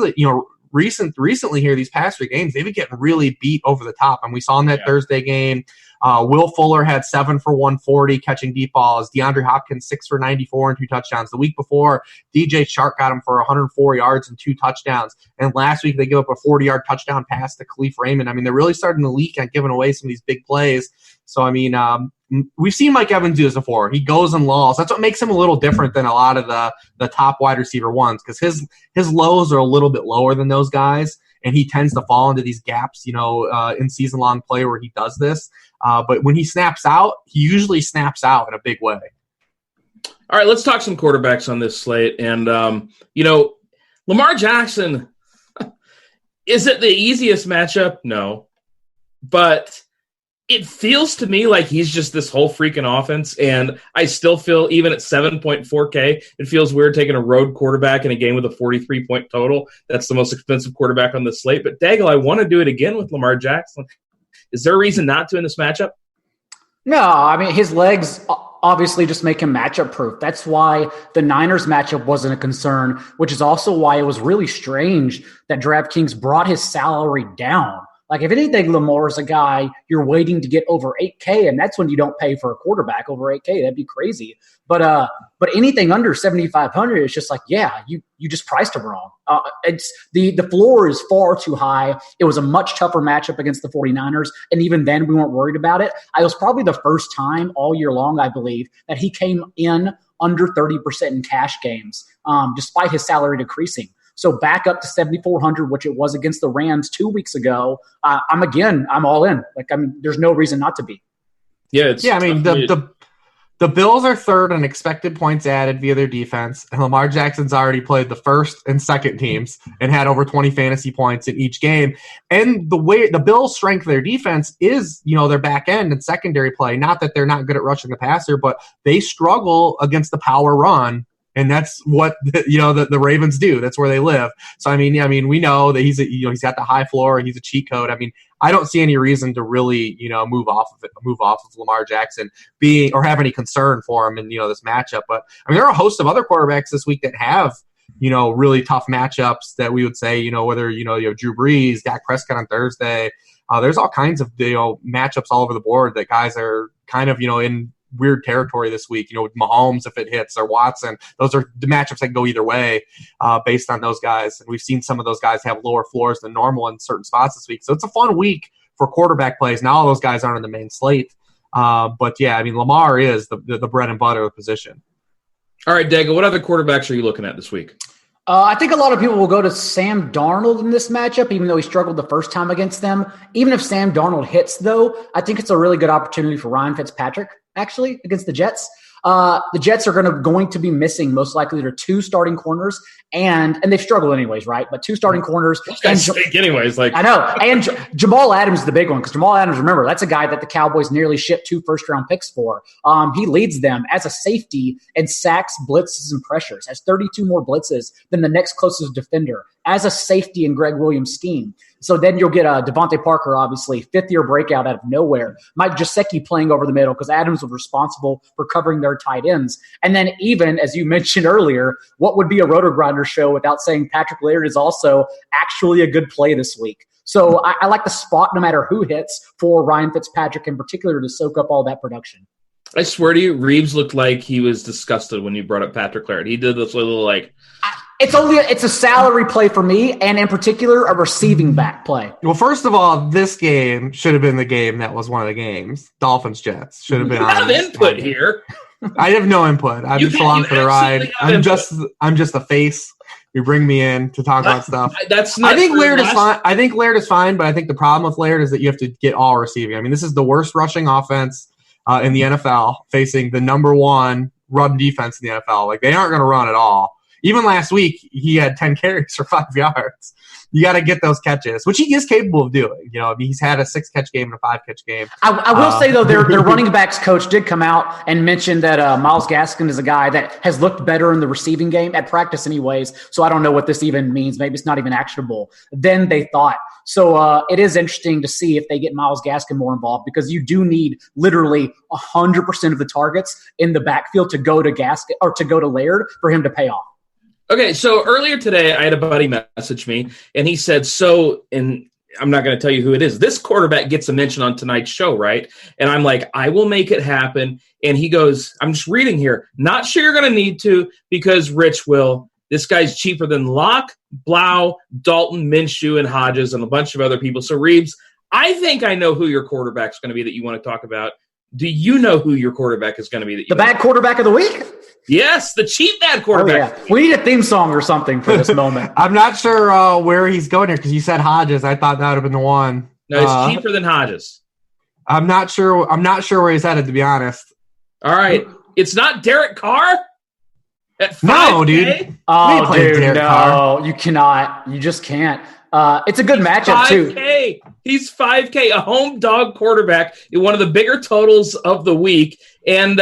recently here, these past 3 games, they've been getting really beat over the top. And we saw in that Thursday game, Will Fuller had 7 for 140 catching deep balls. DeAndre Hopkins 6 for 94 and 2 touchdowns. The week before, DJ Chark got him for 104 yards and 2 touchdowns. And last week they gave up a 40-yard touchdown pass to Khalif Raymond. I mean, they're really starting to leak on giving away some of these big plays. So, I mean, we've seen Mike Evans do this before. He goes and lulls. That's what makes him a little different than a lot of the top wide receiver ones because his lows are a little bit lower than those guys, and he tends to fall into these gaps, in season-long play where he does this. But when he snaps out, he usually snaps out in a big way. All right, let's talk some quarterbacks on this slate. And, Lamar Jackson, is it the easiest matchup? No. But it feels to me like he's just this whole freaking offense, and I still feel even at 7.4K, it feels weird taking a road quarterback in a game with a 43-point total. That's the most expensive quarterback on the slate. But Daigle, I want to do it again with Lamar Jackson. Is there a reason not to in this matchup? No, I mean, his legs obviously just make him matchup proof. That's why the Niners matchup wasn't a concern, which is also why it was really strange that DraftKings brought his salary down. Like, if anything, Lamar is a guy you're waiting to get over 8K, and that's when you don't pay for a quarterback over 8K. That'd be crazy. But anything under 7,500, it's just like, yeah, you just priced him wrong. It's the floor is far too high. It was a much tougher matchup against the 49ers, and even then we weren't worried about it. It was probably the first time all year long, I believe, that he came in under 30% in cash games, despite his salary decreasing. So back up to 7,400, which it was against the Rams 2 weeks ago. I'm all in. Like, I mean, there's no reason not to be. Yeah, I mean, the Bills are 3rd in expected points added via their defense, and Lamar Jackson's already played the 1st and 2nd teams and had over 20 fantasy points in each game. And the way the Bills' strength of their defense is, their back end and secondary play. Not that they're not good at rushing the passer, but they struggle against the power run. And that's what the Ravens do. That's where they live. So I mean, we know that he's got the high floor and he's a cheat code. I mean, I don't see any reason to really move off of Lamar Jackson or have any concern for him in this matchup. But I mean, there are a host of other quarterbacks this week that have really tough matchups that we would say whether you have Drew Brees, Dak Prescott on Thursday. There's all kinds of matchups all over the board that guys are kind of in weird territory this week, with Mahomes if it hits or Watson. Those are the matchups that go either way based on those guys. And we've seen some of those guys have lower floors than normal in certain spots this week. So it's a fun week for quarterback plays. Now all those guys aren't in the main slate. But yeah, I mean, Lamar is the bread and butter of the position. All right, Daigle, what other quarterbacks are you looking at this week? I think a lot of people will go to Sam Darnold in this matchup, even though he struggled the first time against them. Even if Sam Darnold hits, though, I think it's a really good opportunity for Ryan Fitzpatrick, actually, against the Jets. The Jets are going to be missing most likely their 2 starting corners, and they've struggled anyways, right? But 2 starting corners. Those guys stink anyways. I know. And Jamal Adams is the big one, because Jamal Adams, remember, that's a guy that the Cowboys nearly shipped 2 first-round picks for. He leads them as a safety in sacks, blitzes, and pressures, has 32 more blitzes than the next closest defender as a safety in Greg Williams' scheme. So then you'll get Devontae Parker, obviously, 5th-year breakout out of nowhere. Mike Gesicki playing over the middle because Adams was responsible for covering their tight ends. And then even, as you mentioned earlier, what would be a RotoGrinder show without saying Patrick Laird is also actually a good play this week. So I like the spot no matter who hits for Ryan Fitzpatrick in particular to soak up all that production. I swear to you, Reeves looked like he was disgusted when you brought up Patrick Laird. He did this little it's a salary play for me, and in particular, a receiving back play. Well, first of all, this game should have been the game that was one of the games. Dolphins-Jets should have been. You have input here. I have no input. I'm just along for the ride. I'm just a face. You bring me in to talk about stuff. That's not. I think Laird is fine. I think Laird is fine, but I think the problem with Laird is that you have to get all receiving. I mean, this is the worst rushing offense in the NFL, facing the number 1 run defense in the NFL. They aren't going to run at all. Even last week, he had 10 carries for 5 yards. You got to get those catches, which he is capable of doing. He's had a 6-catch game and a 5-catch game. I will say, though, their running backs coach did come out and mention that Myles Gaskin is a guy that has looked better in the receiving game at practice anyways. So I don't know what this even means. Maybe it's not even actionable than they thought. So it is interesting to see if they get Myles Gaskin more involved, because you do need literally 100% of the targets in the backfield to go to Gaskin or to go to Laird for him to pay off. Okay, so earlier today, I had a buddy message me, and he said, and I'm not going to tell you who it is, this quarterback gets a mention on tonight's show, right? And I'm like, I will make it happen. And he goes, I'm just reading here, not sure you're going to need to because Rich will. This guy's cheaper than Locke, Blau, Dalton, Minshew, and Hodges, and a bunch of other people. So, Reeves, I think I know who your quarterback's going to be that you want to talk about. Do you know who your quarterback is going to be? The bad quarterback of the week? Yes, the cheap bad quarterback. Oh, yeah. We need a theme song or something for this moment. I'm not sure where he's going here because you said Hodges. I thought that would have been the one. No, it's cheaper than Hodges. I'm not sure where he's headed, to be honest. All right. It's not Derek Carr? At 5K? No, dude. Oh, dude, no. Carr. You cannot. You just can't. It's a good matchup, 5K. Too. He's 5K, a home dog quarterback in one of the bigger totals of the week. And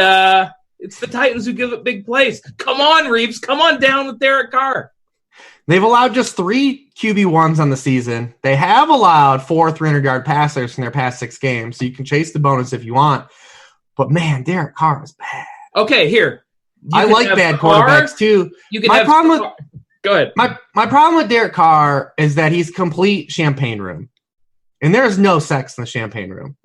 it's the Titans who give up big plays. Come on, Reeves. Come on down with Derek Carr. They've allowed just 3 QB1s on the season. They have allowed 4 300-yard passers in their past 6 games, so you can chase the bonus if you want. But, man, Derek Carr is bad. Okay, here. I like bad quarterbacks, too. You can Go ahead. My problem with Derek Carr is that he's complete champagne room. And there's no sex in the champagne room.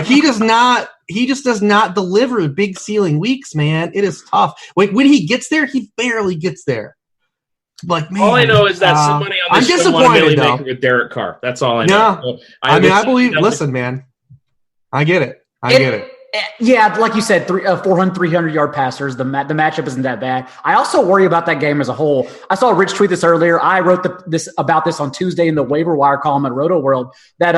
He just does not deliver big ceiling weeks, man. It is tough. When he gets there, he barely gets there. Man. All I know is that somebody on this show won a Millionaire Maker with Derek Carr. That's all I know. No. So I believe. Listen, man. I get it. I get it. Yeah, like you said, 300-yard passers. The matchup isn't that bad. I also worry about that game as a whole. I saw Rich tweet this earlier. I wrote about this on Tuesday in the waiver wire column at Roto World, that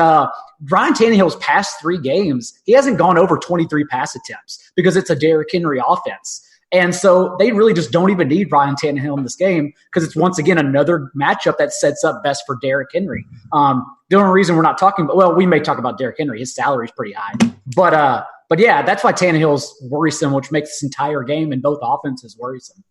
Ryan Tannehill's past 3 games, he hasn't gone over 23 pass attempts because it's a Derrick Henry offense. And so they really just don't even need Ryan Tannehill in this game because it's, once again, another matchup that sets up best for Derrick Henry. The only reason we're not talking about – well, we may talk about Derrick Henry. His salary is pretty high. But yeah, that's why Tannehill's worrisome, which makes this entire game in both offenses worrisome.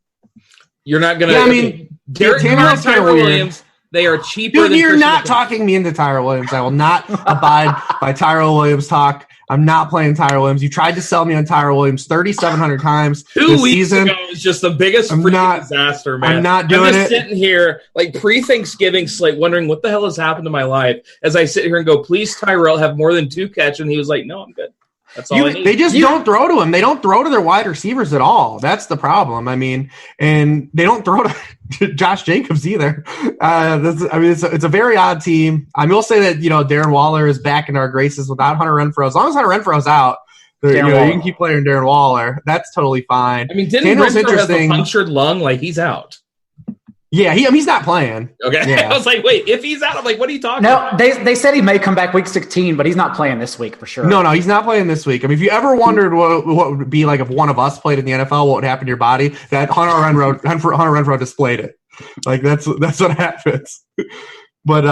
You're not going to – Yeah, I mean, Derrick Carr and Tyrell Williams, they are cheaper than – You're not talking me into Tyrell Williams. I will not abide by Tyrell Williams talk. I'm not playing Tyrell Williams. You tried to sell me on Tyrell Williams 3,700 times 2 weeks ago was just the biggest freaking disaster, man. I'm not doing it. I'm just sitting here, pre-Thanksgiving slate, wondering what the hell has happened to my life as I sit here and go, please, Tyrell, have more than 2 catches. And he was like, no, I'm good. That's all I need. They just don't throw to him. They don't throw to their wide receivers at all. That's the problem. I mean, and they don't throw to Josh Jacobs either. It's a very odd team. I will say that, Darren Waller is back in our graces without Hunter Renfrow. As long as Hunter Renfrow's out, You can keep playing Darren Waller. That's totally fine. I mean, didn't Renfro have a punctured lung? Like, he's out. Yeah, he's not playing. Okay. Yeah. I was like, wait, if he's out, I'm like, what are you talking about? No, they said he may come back week 16, but he's not playing this week for sure. No, he's not playing this week. I mean, if you ever wondered what would be like if one of us played in the NFL, what would happen to your body, that Hunter Renfro displayed it. Like, that's what happens. But,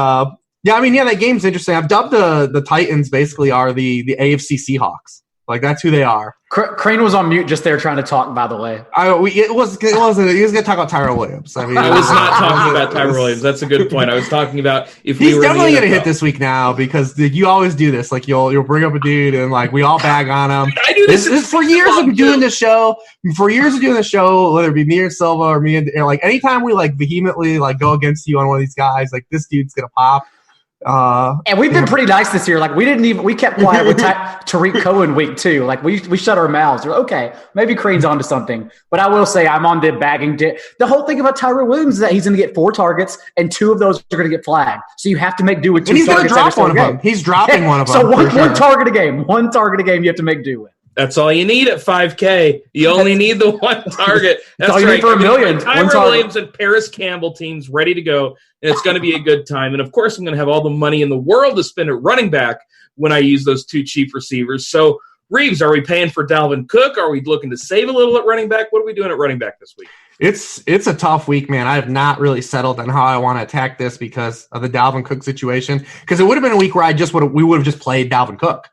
that game's interesting. I've dubbed the Titans basically are the AFC Seahawks. Like, that's who they are. Crain was on mute just there trying to talk, by the way. It wasn't. He was going to talk about Tyrell Williams. I mean, I was not talking about Tyrell Williams. That's a good point. I was talking about if he's definitely going to hit this week now because you always do this. Like, you'll bring up a dude and like we all bag on him. I do this for years of doing this show. For years of doing the show, whether it be me or Silva or me and like anytime we like vehemently like go against you on one of these guys, like this dude's going to pop. And we've been pretty nice this year. Like we kept quiet with Tariq Cohen week 2. Like we shut our mouths. We're okay. Maybe Crane's onto something. But I will say I'm on the bagging. The whole thing about Tyrell Williams is that he's going to get 4 targets and 2 of those are going to get flagged. So you have to make do with 2 and he's targets. He's going to drop one of them. He's dropping one of them. So one target a game. One target a game you have to make do with. That's all you need at 5K. You only need the one target. That's all you need for $1 million. Tyrell Williams and Paris Campbell teams ready to go, and it's going to be a good time. And, of course, I'm going to have all the money in the world to spend at running back when I use those 2 cheap receivers. So, Reeves, are we paying for Dalvin Cook? Are we looking to save a little at running back? What are we doing at running back this week? It's a tough week, man. I have not really settled on how I want to attack this because of the Dalvin Cook situation. Because it would have been a week where we would have just played Dalvin Cook.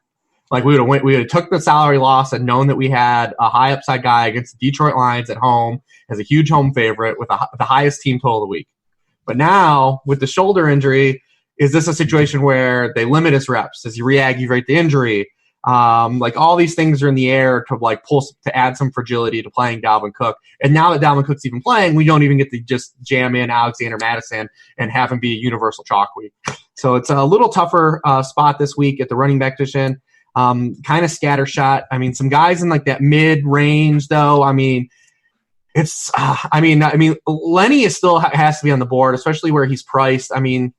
Like we would have took the salary loss and known that we had a high upside guy against the Detroit Lions at home as a huge home favorite with the highest team total of the week. But now with the shoulder injury, is this a situation where they limit his reps? Does he re-aggravate the injury? Like all these things are in the air to add some fragility to playing Dalvin Cook. And now that Dalvin Cook's even playing, we don't even get to just jam in Alexander Madison and have him be a universal chalk week. So it's a little tougher spot this week at the running back position. Kind of scattershot. I mean, some guys in like that mid range though. I mean, it's. I mean, Lenny still has to be on the board, especially where he's priced. I mean,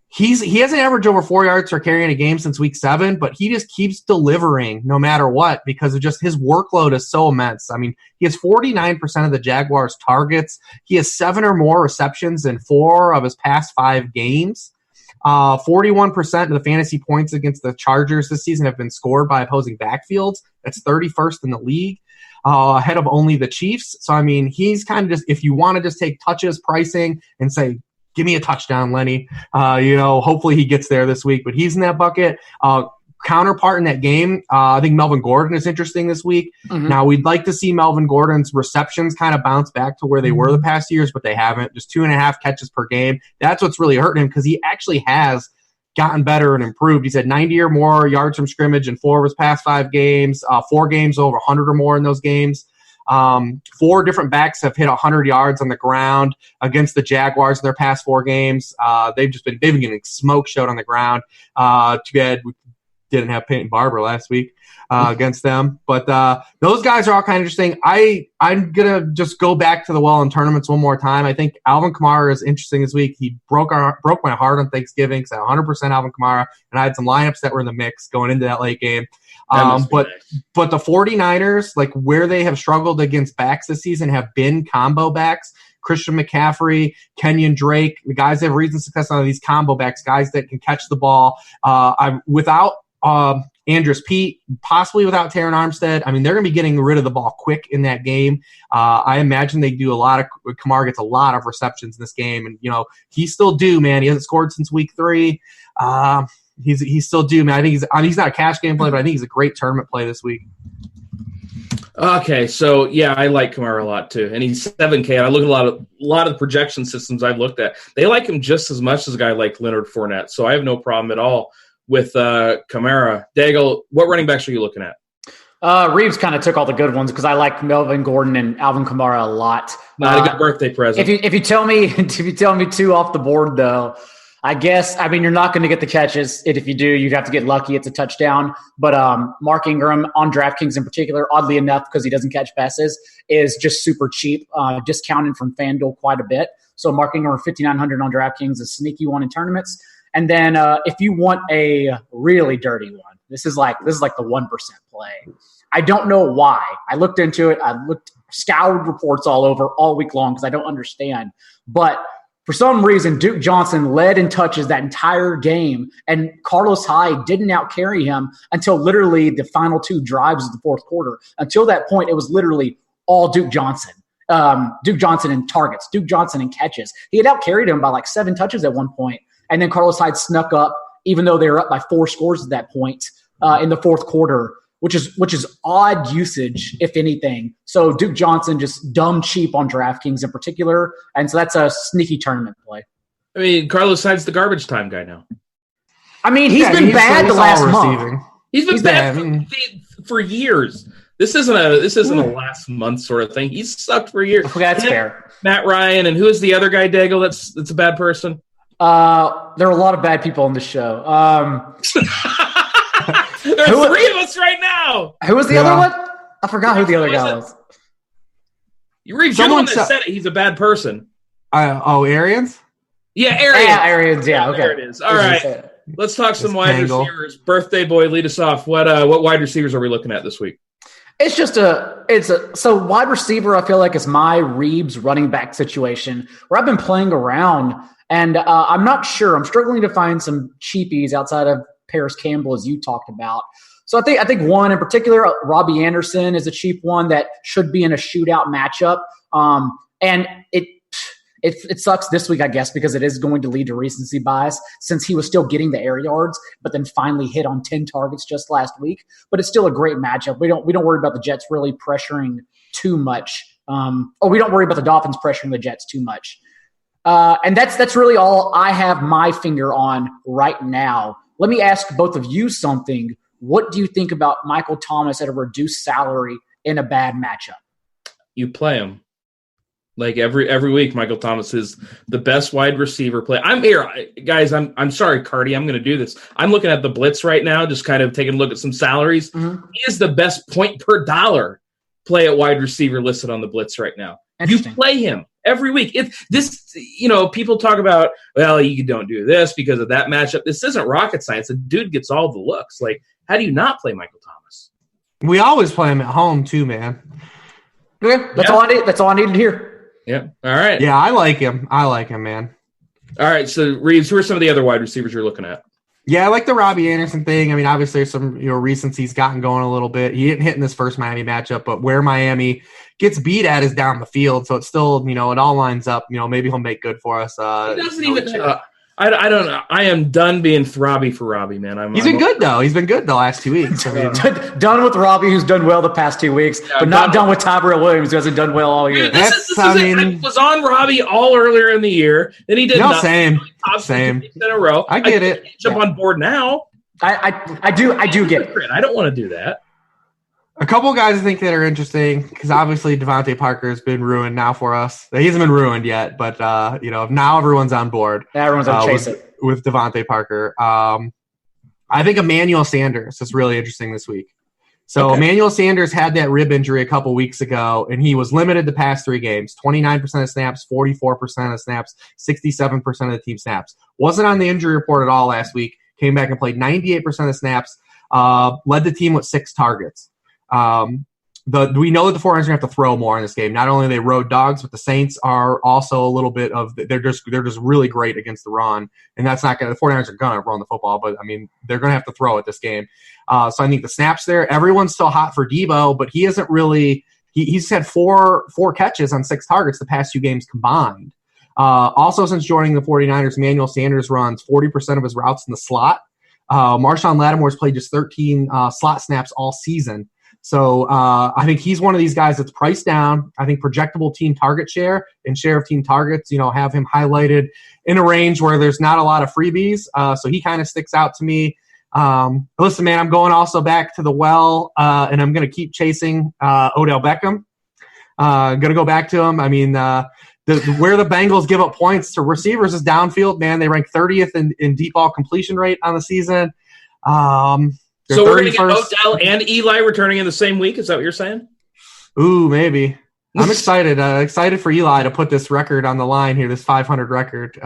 he hasn't averaged over 4 yards per carry in a game since week 7, but he just keeps delivering no matter what because of just his workload is so immense. I mean, he has 49% of the Jaguars' targets. He has 7 or more receptions in 4 of his past 5 games. 41% of the fantasy points against the Chargers this season have been scored by opposing backfields. That's 31st in the league, ahead of only the Chiefs. So, I mean, he's kind of just, if you want to just take touches pricing and say, give me a touchdown, Lenny, hopefully he gets there this week, but he's in that bucket. Counterpart in that game, I think Melvin Gordon is interesting this week. Mm-hmm. Now, we'd like to see Melvin Gordon's receptions kind of bounce back to where they were the past years, but they haven't. Just 2.5 catches per game. That's what's really hurting him because he actually has gotten better and improved. He's had 90 or more yards from scrimmage in 4 of his past 5 games, 4 games over 100 or more in those games. 4 different backs have hit 100 yards on the ground against the Jaguars in their past 4 games. They've been getting smoke showed on the ground. Too bad we didn't have Peyton Barber last week against them. But those guys are all kind of interesting. I'm going to just go back to the well in tournaments one more time. I think Alvin Kamara is interesting this week. He broke my heart on Thanksgiving because I had 100% Alvin Kamara, and I had some lineups that were in the mix going into that late game. But the 49ers, like where they have struggled against backs this season, have been combo backs. Christian McCaffrey, Kenyon Drake, the guys that have recent success on these combo backs, guys that can catch the ball. Without Andrus Peat, possibly without Terron Armstead. I mean, they're going to be getting rid of the ball quick in that game. I imagine they do Kamara gets a lot of receptions in this game. And, he's still due, man. He hasn't scored since week 3. He's still due, man. I think he's not a cash game play, but I think he's a great tournament play this week. Okay, so yeah, I like Kamara a lot too, and he's 7K. I look at a lot of the projection systems I've looked at. They like him just as much as a guy like Leonard Fournette, so I have no problem at all with Kamara. Daigle, what running backs are you looking at? Reeves kind of took all the good ones because I like Melvin Gordon and Alvin Kamara a lot. Not a good birthday present. If you tell me 2 off the board though, I guess, you're not going to get the catches. If you do, you'd have to get lucky. It's a touchdown. But Mark Ingram on DraftKings in particular, oddly enough, because he doesn't catch passes, is just super cheap, discounted from FanDuel quite a bit. So Mark Ingram, 5,900 on DraftKings, is a sneaky one in tournaments. And then if you want a really dirty one, This is like the 1% play. I don't know why. I looked into it. Scoured reports all over all week long because I don't understand. But for some reason, Duke Johnson led in touches that entire game, and Carlos Hyde didn't outcarry him until literally the final 2 drives of the fourth quarter. Until that point, it was literally all Duke Johnson. Duke Johnson in targets, Duke Johnson in catches. He had outcarried him by like 7 touches at one point, and then Carlos Hyde snuck up, even though they were up by 4 scores at that point in the fourth quarter, which is odd usage, if anything. So Duke Johnson just dumb cheap on DraftKings in particular, and so that's a sneaky tournament play. I mean, Carlos Hyde's the garbage time guy now. I mean, he's been bad the last month. He's been bad for years. This isn't a last month sort of thing. He's sucked for years. Okay, that's fair. Matt Ryan, and who is the other guy, Daigle? That's a bad person. There are a lot of bad people on this show. There are 3 of us right now. Who was the other one? I forgot who the other guy was. You're the one that said it. He's a bad person. Arians? Yeah, Arians. Yeah, Arians. Yeah, okay. There it is. All right. Let's talk some wide receivers. Birthday boy, lead us off. What wide receivers are we looking at this week? So wide receiver, I feel like is my Reeves running back situation where I've been playing around, and I'm not sure. I'm struggling to find some cheapies outside of Paris Campbell, as you talked about. So I think one in particular, Robbie Anderson is a cheap one that should be in a shootout matchup. And it sucks this week, I guess, because it is going to lead to recency bias since he was still getting the air yards, but then finally hit on 10 targets just last week. But it's still a great matchup. We don't worry about the Jets really pressuring too much. We don't worry about the Dolphins pressuring the Jets too much. And that's really all I have my finger on right now. Let me ask both of you something. What do you think about Michael Thomas at a reduced salary in a bad matchup? You play him. Like every week, Michael Thomas is the best wide receiver play. I'm here, guys. I'm sorry, Cardi. I'm going to do this. I'm looking at the blitz right now, just kind of taking a look at some salaries. Mm-hmm. He is the best point per dollar play at wide receiver listed on the blitz right now. You play him every week. People talk about, well, you don't do this because of that matchup. This isn't rocket science. The dude gets all the looks. Like, how do you not play Michael Thomas? We always play him at home too, man. Okay, that's all I need. That's all I needed to hear. Yeah. All right. Yeah, I like him, man. All right. So, Reeves, who are some of the other wide receivers you're looking at? Yeah, I like the Robbie Anderson thing. I mean, obviously, there's some recency he's gotten going a little bit. He didn't hit in this first Miami matchup, but where Miami gets beat at is down the field. So it's still, it all lines up. Maybe he'll make good for us. He doesn't even. I don't know. I am done being throbby for Robbie, man. He's been good, though. He's been good the last 2 weeks. I mean, done with Robbie, who's done well the past 2 weeks, but not done with Tyrell Williams, who hasn't done well all year. I was on Robbie all earlier in the year. Then he did same in a row. I get it. Jump on board now. I do get it. I don't want to do that. A couple of guys I think that are interesting because obviously Devontae Parker has been ruined now for us. He hasn't been ruined yet, but now everyone's on board. Everyone's on chase it with Devontae Parker. I think Emmanuel Sanders is really interesting this week. So Emmanuel Sanders had that rib injury a couple weeks ago, and he was limited the past 3 games: 29% of snaps, 44% of snaps, 67% of the team snaps. Wasn't on the injury report at all last week. Came back and played 98% of snaps. Led the team with 6 targets. We know that the 49ers are going to have to throw more in this game. Not only are they road dogs, but the Saints are also a little bit of they're just really great against the run, and that's not going to. The 49ers are going to run the football, but I mean they're going to have to throw at this game. So I think the snaps there. Everyone's still hot for Debo, but he isn't really. He's had four catches on 6 targets the past 2 games combined. Also, since joining the 49ers, Emmanuel Sanders runs 40% of his routes in the slot. Marshawn Lattimore's played just 13 slot snaps all season. So I think he's one of these guys that's priced down. I think projectable team target share and share of team targets, have him highlighted in a range where there's not a lot of freebies. So he kind of sticks out to me. Listen, man, I'm going also back to the well, and I'm going to keep chasing Odell Beckham. Going to go back to him. I mean, where the Bengals give up points to receivers is downfield, man. They rank 30th in deep ball completion rate on the season. So we're going to get Odell and Eli returning in the same week? Is that what you're saying? Ooh, maybe. I'm excited. Excited for Eli to put this record on the line here, this 500 record.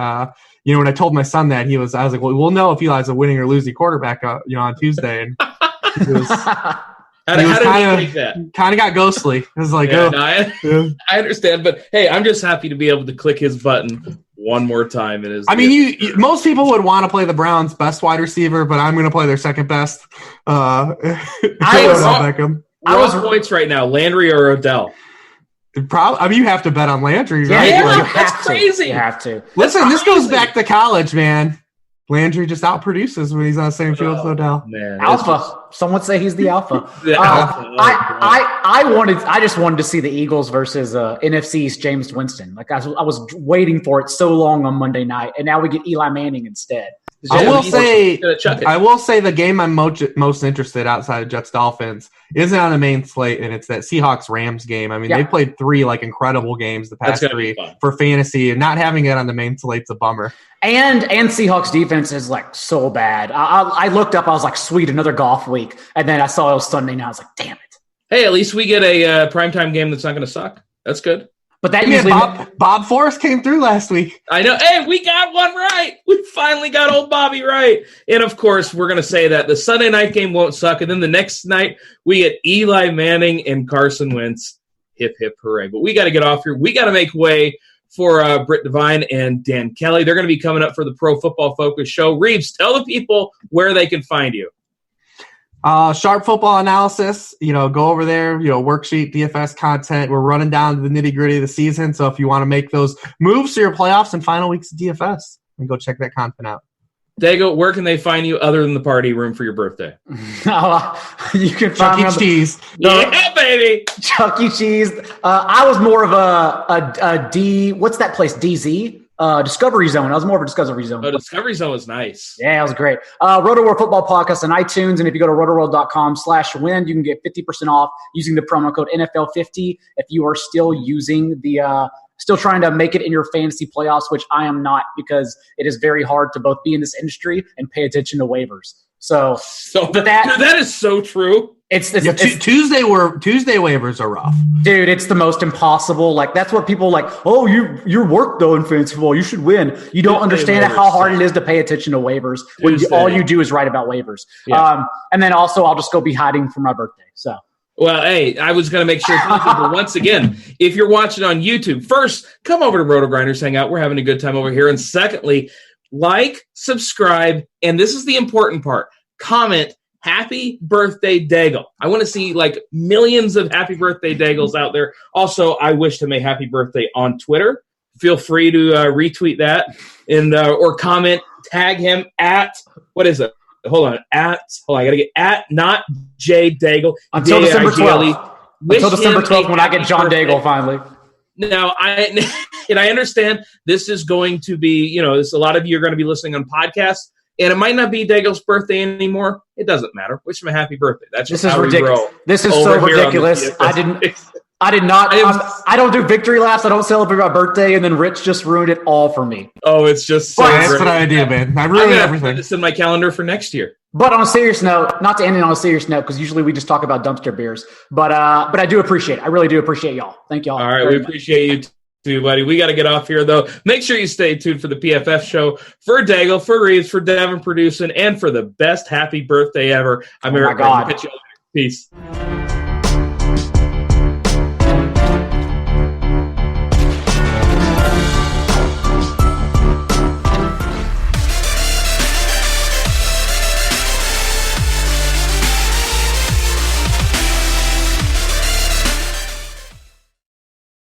when I told my son that, I was like, well, we'll know if Eli's a winning or losing quarterback, on Tuesday. And he was kind of got ghostly. It was like, I understand, but hey, I'm just happy to be able to click his button one more time. Most people would want to play the Browns' best wide receiver, but I'm going to play their second best. Beckham. I was points right now, Landry or Odell. You have to bet on Landry, right? Yeah, that's crazy. You have to. Listen, this goes back to college, man. Landry just outproduces when he's on the same field as Odell. Man, alpha. Some would say he's the alpha. I just wanted to see the Eagles versus NFC East Jameis Winston. Like I was waiting for it so long on Monday night, and now we get Eli Manning instead. I will say the game I'm most interested outside of Jets Dolphins isn't on the main slate, and it's that Seahawks Rams game. They played 3 incredible games the past 3 for fantasy, and not having it on the main slate's a bummer. And Seahawks defense is so bad. I looked up, I was like, sweet, another golf week, and then I saw it was Sunday night. I was like, damn it. Hey, at least we get a primetime game that's not going to suck. That's good. But that usually Bob Forrest came through last week. I know. Hey, we got one right. We finally got old Bobby right. And of course, we're going to say that the Sunday night game won't suck. And then the next night, we get Eli Manning and Carson Wentz. Hip, hip, hooray. But we got to get off here. We got to make way for Britt Devine and Dan Kelly. They're going to be coming up for the Pro Football Focus show. Reeves, tell the people where they can find you. Sharp football analysis, go over there, worksheet, DFS content. We're running down to the nitty gritty of the season. So if you want to make those moves to your playoffs and final weeks of DFS, then go check that content out. Daigle, where can they find you other than the party room for your birthday? You can find Chuck E. Cheese. Yeah, baby. Chuck E. Cheese. I was more of a D. What's that place? DZ? Discovery Zone. I was more of a Discovery Zone. Oh, Discovery Zone was nice. Yeah, it was great. RotoWorld Football Podcast on iTunes, and if you go to rotoworld.com/win, you can get 50% off using the promo code NFL50 if you are still using still trying to make it in your fantasy playoffs, which I am not, because it is very hard to both be in this industry and pay attention to waivers. That is so true. Tuesday waivers are rough, dude. It's the most impossible. That's what people like. Oh, your work though in fantasy football, you should win. You don't understand how hard it is to pay attention to waivers when all you do is write about waivers. Yeah. And then also, I'll just go be hiding for my birthday. So. Well, hey, I was going to make sure people, once again, if you're watching on YouTube, first, come over to RotoGrinders, hang out. We're having a good time over here. And secondly, subscribe, and this is the important part, comment, happy birthday, Daigle. I want to see millions of happy birthday Daigles out there. Also, I wish him a happy birthday on Twitter. Feel free to retweet that and or comment, tag him at, what is it? Hold on, I got to get at not J Daigle. Until December 12th. Until December 12th when I get John Daigle finally. Now, I understand this is going to be, a lot of you are going to be listening on podcasts. And it might not be Daigle's birthday anymore. It doesn't matter. Wish him a happy birthday. That's just how we roll. This is so ridiculous. I don't do victory laps. I don't celebrate my birthday. And then Rich just ruined it all for me. Oh, it's just so that's what I do, man. I ruined everything. This in my calendar for next year. But on a serious note, not to end it on a serious note, because usually we just talk about dumpster beers. But I do appreciate it. I really do appreciate y'all. Thank y'all. All right, we appreciate you too, buddy. We got to get off here, though. Make sure you stay tuned for the PFF show. For Daigle, for Reeves, for Devin producing, and for the best happy birthday ever. I'm Eric. God. Peace.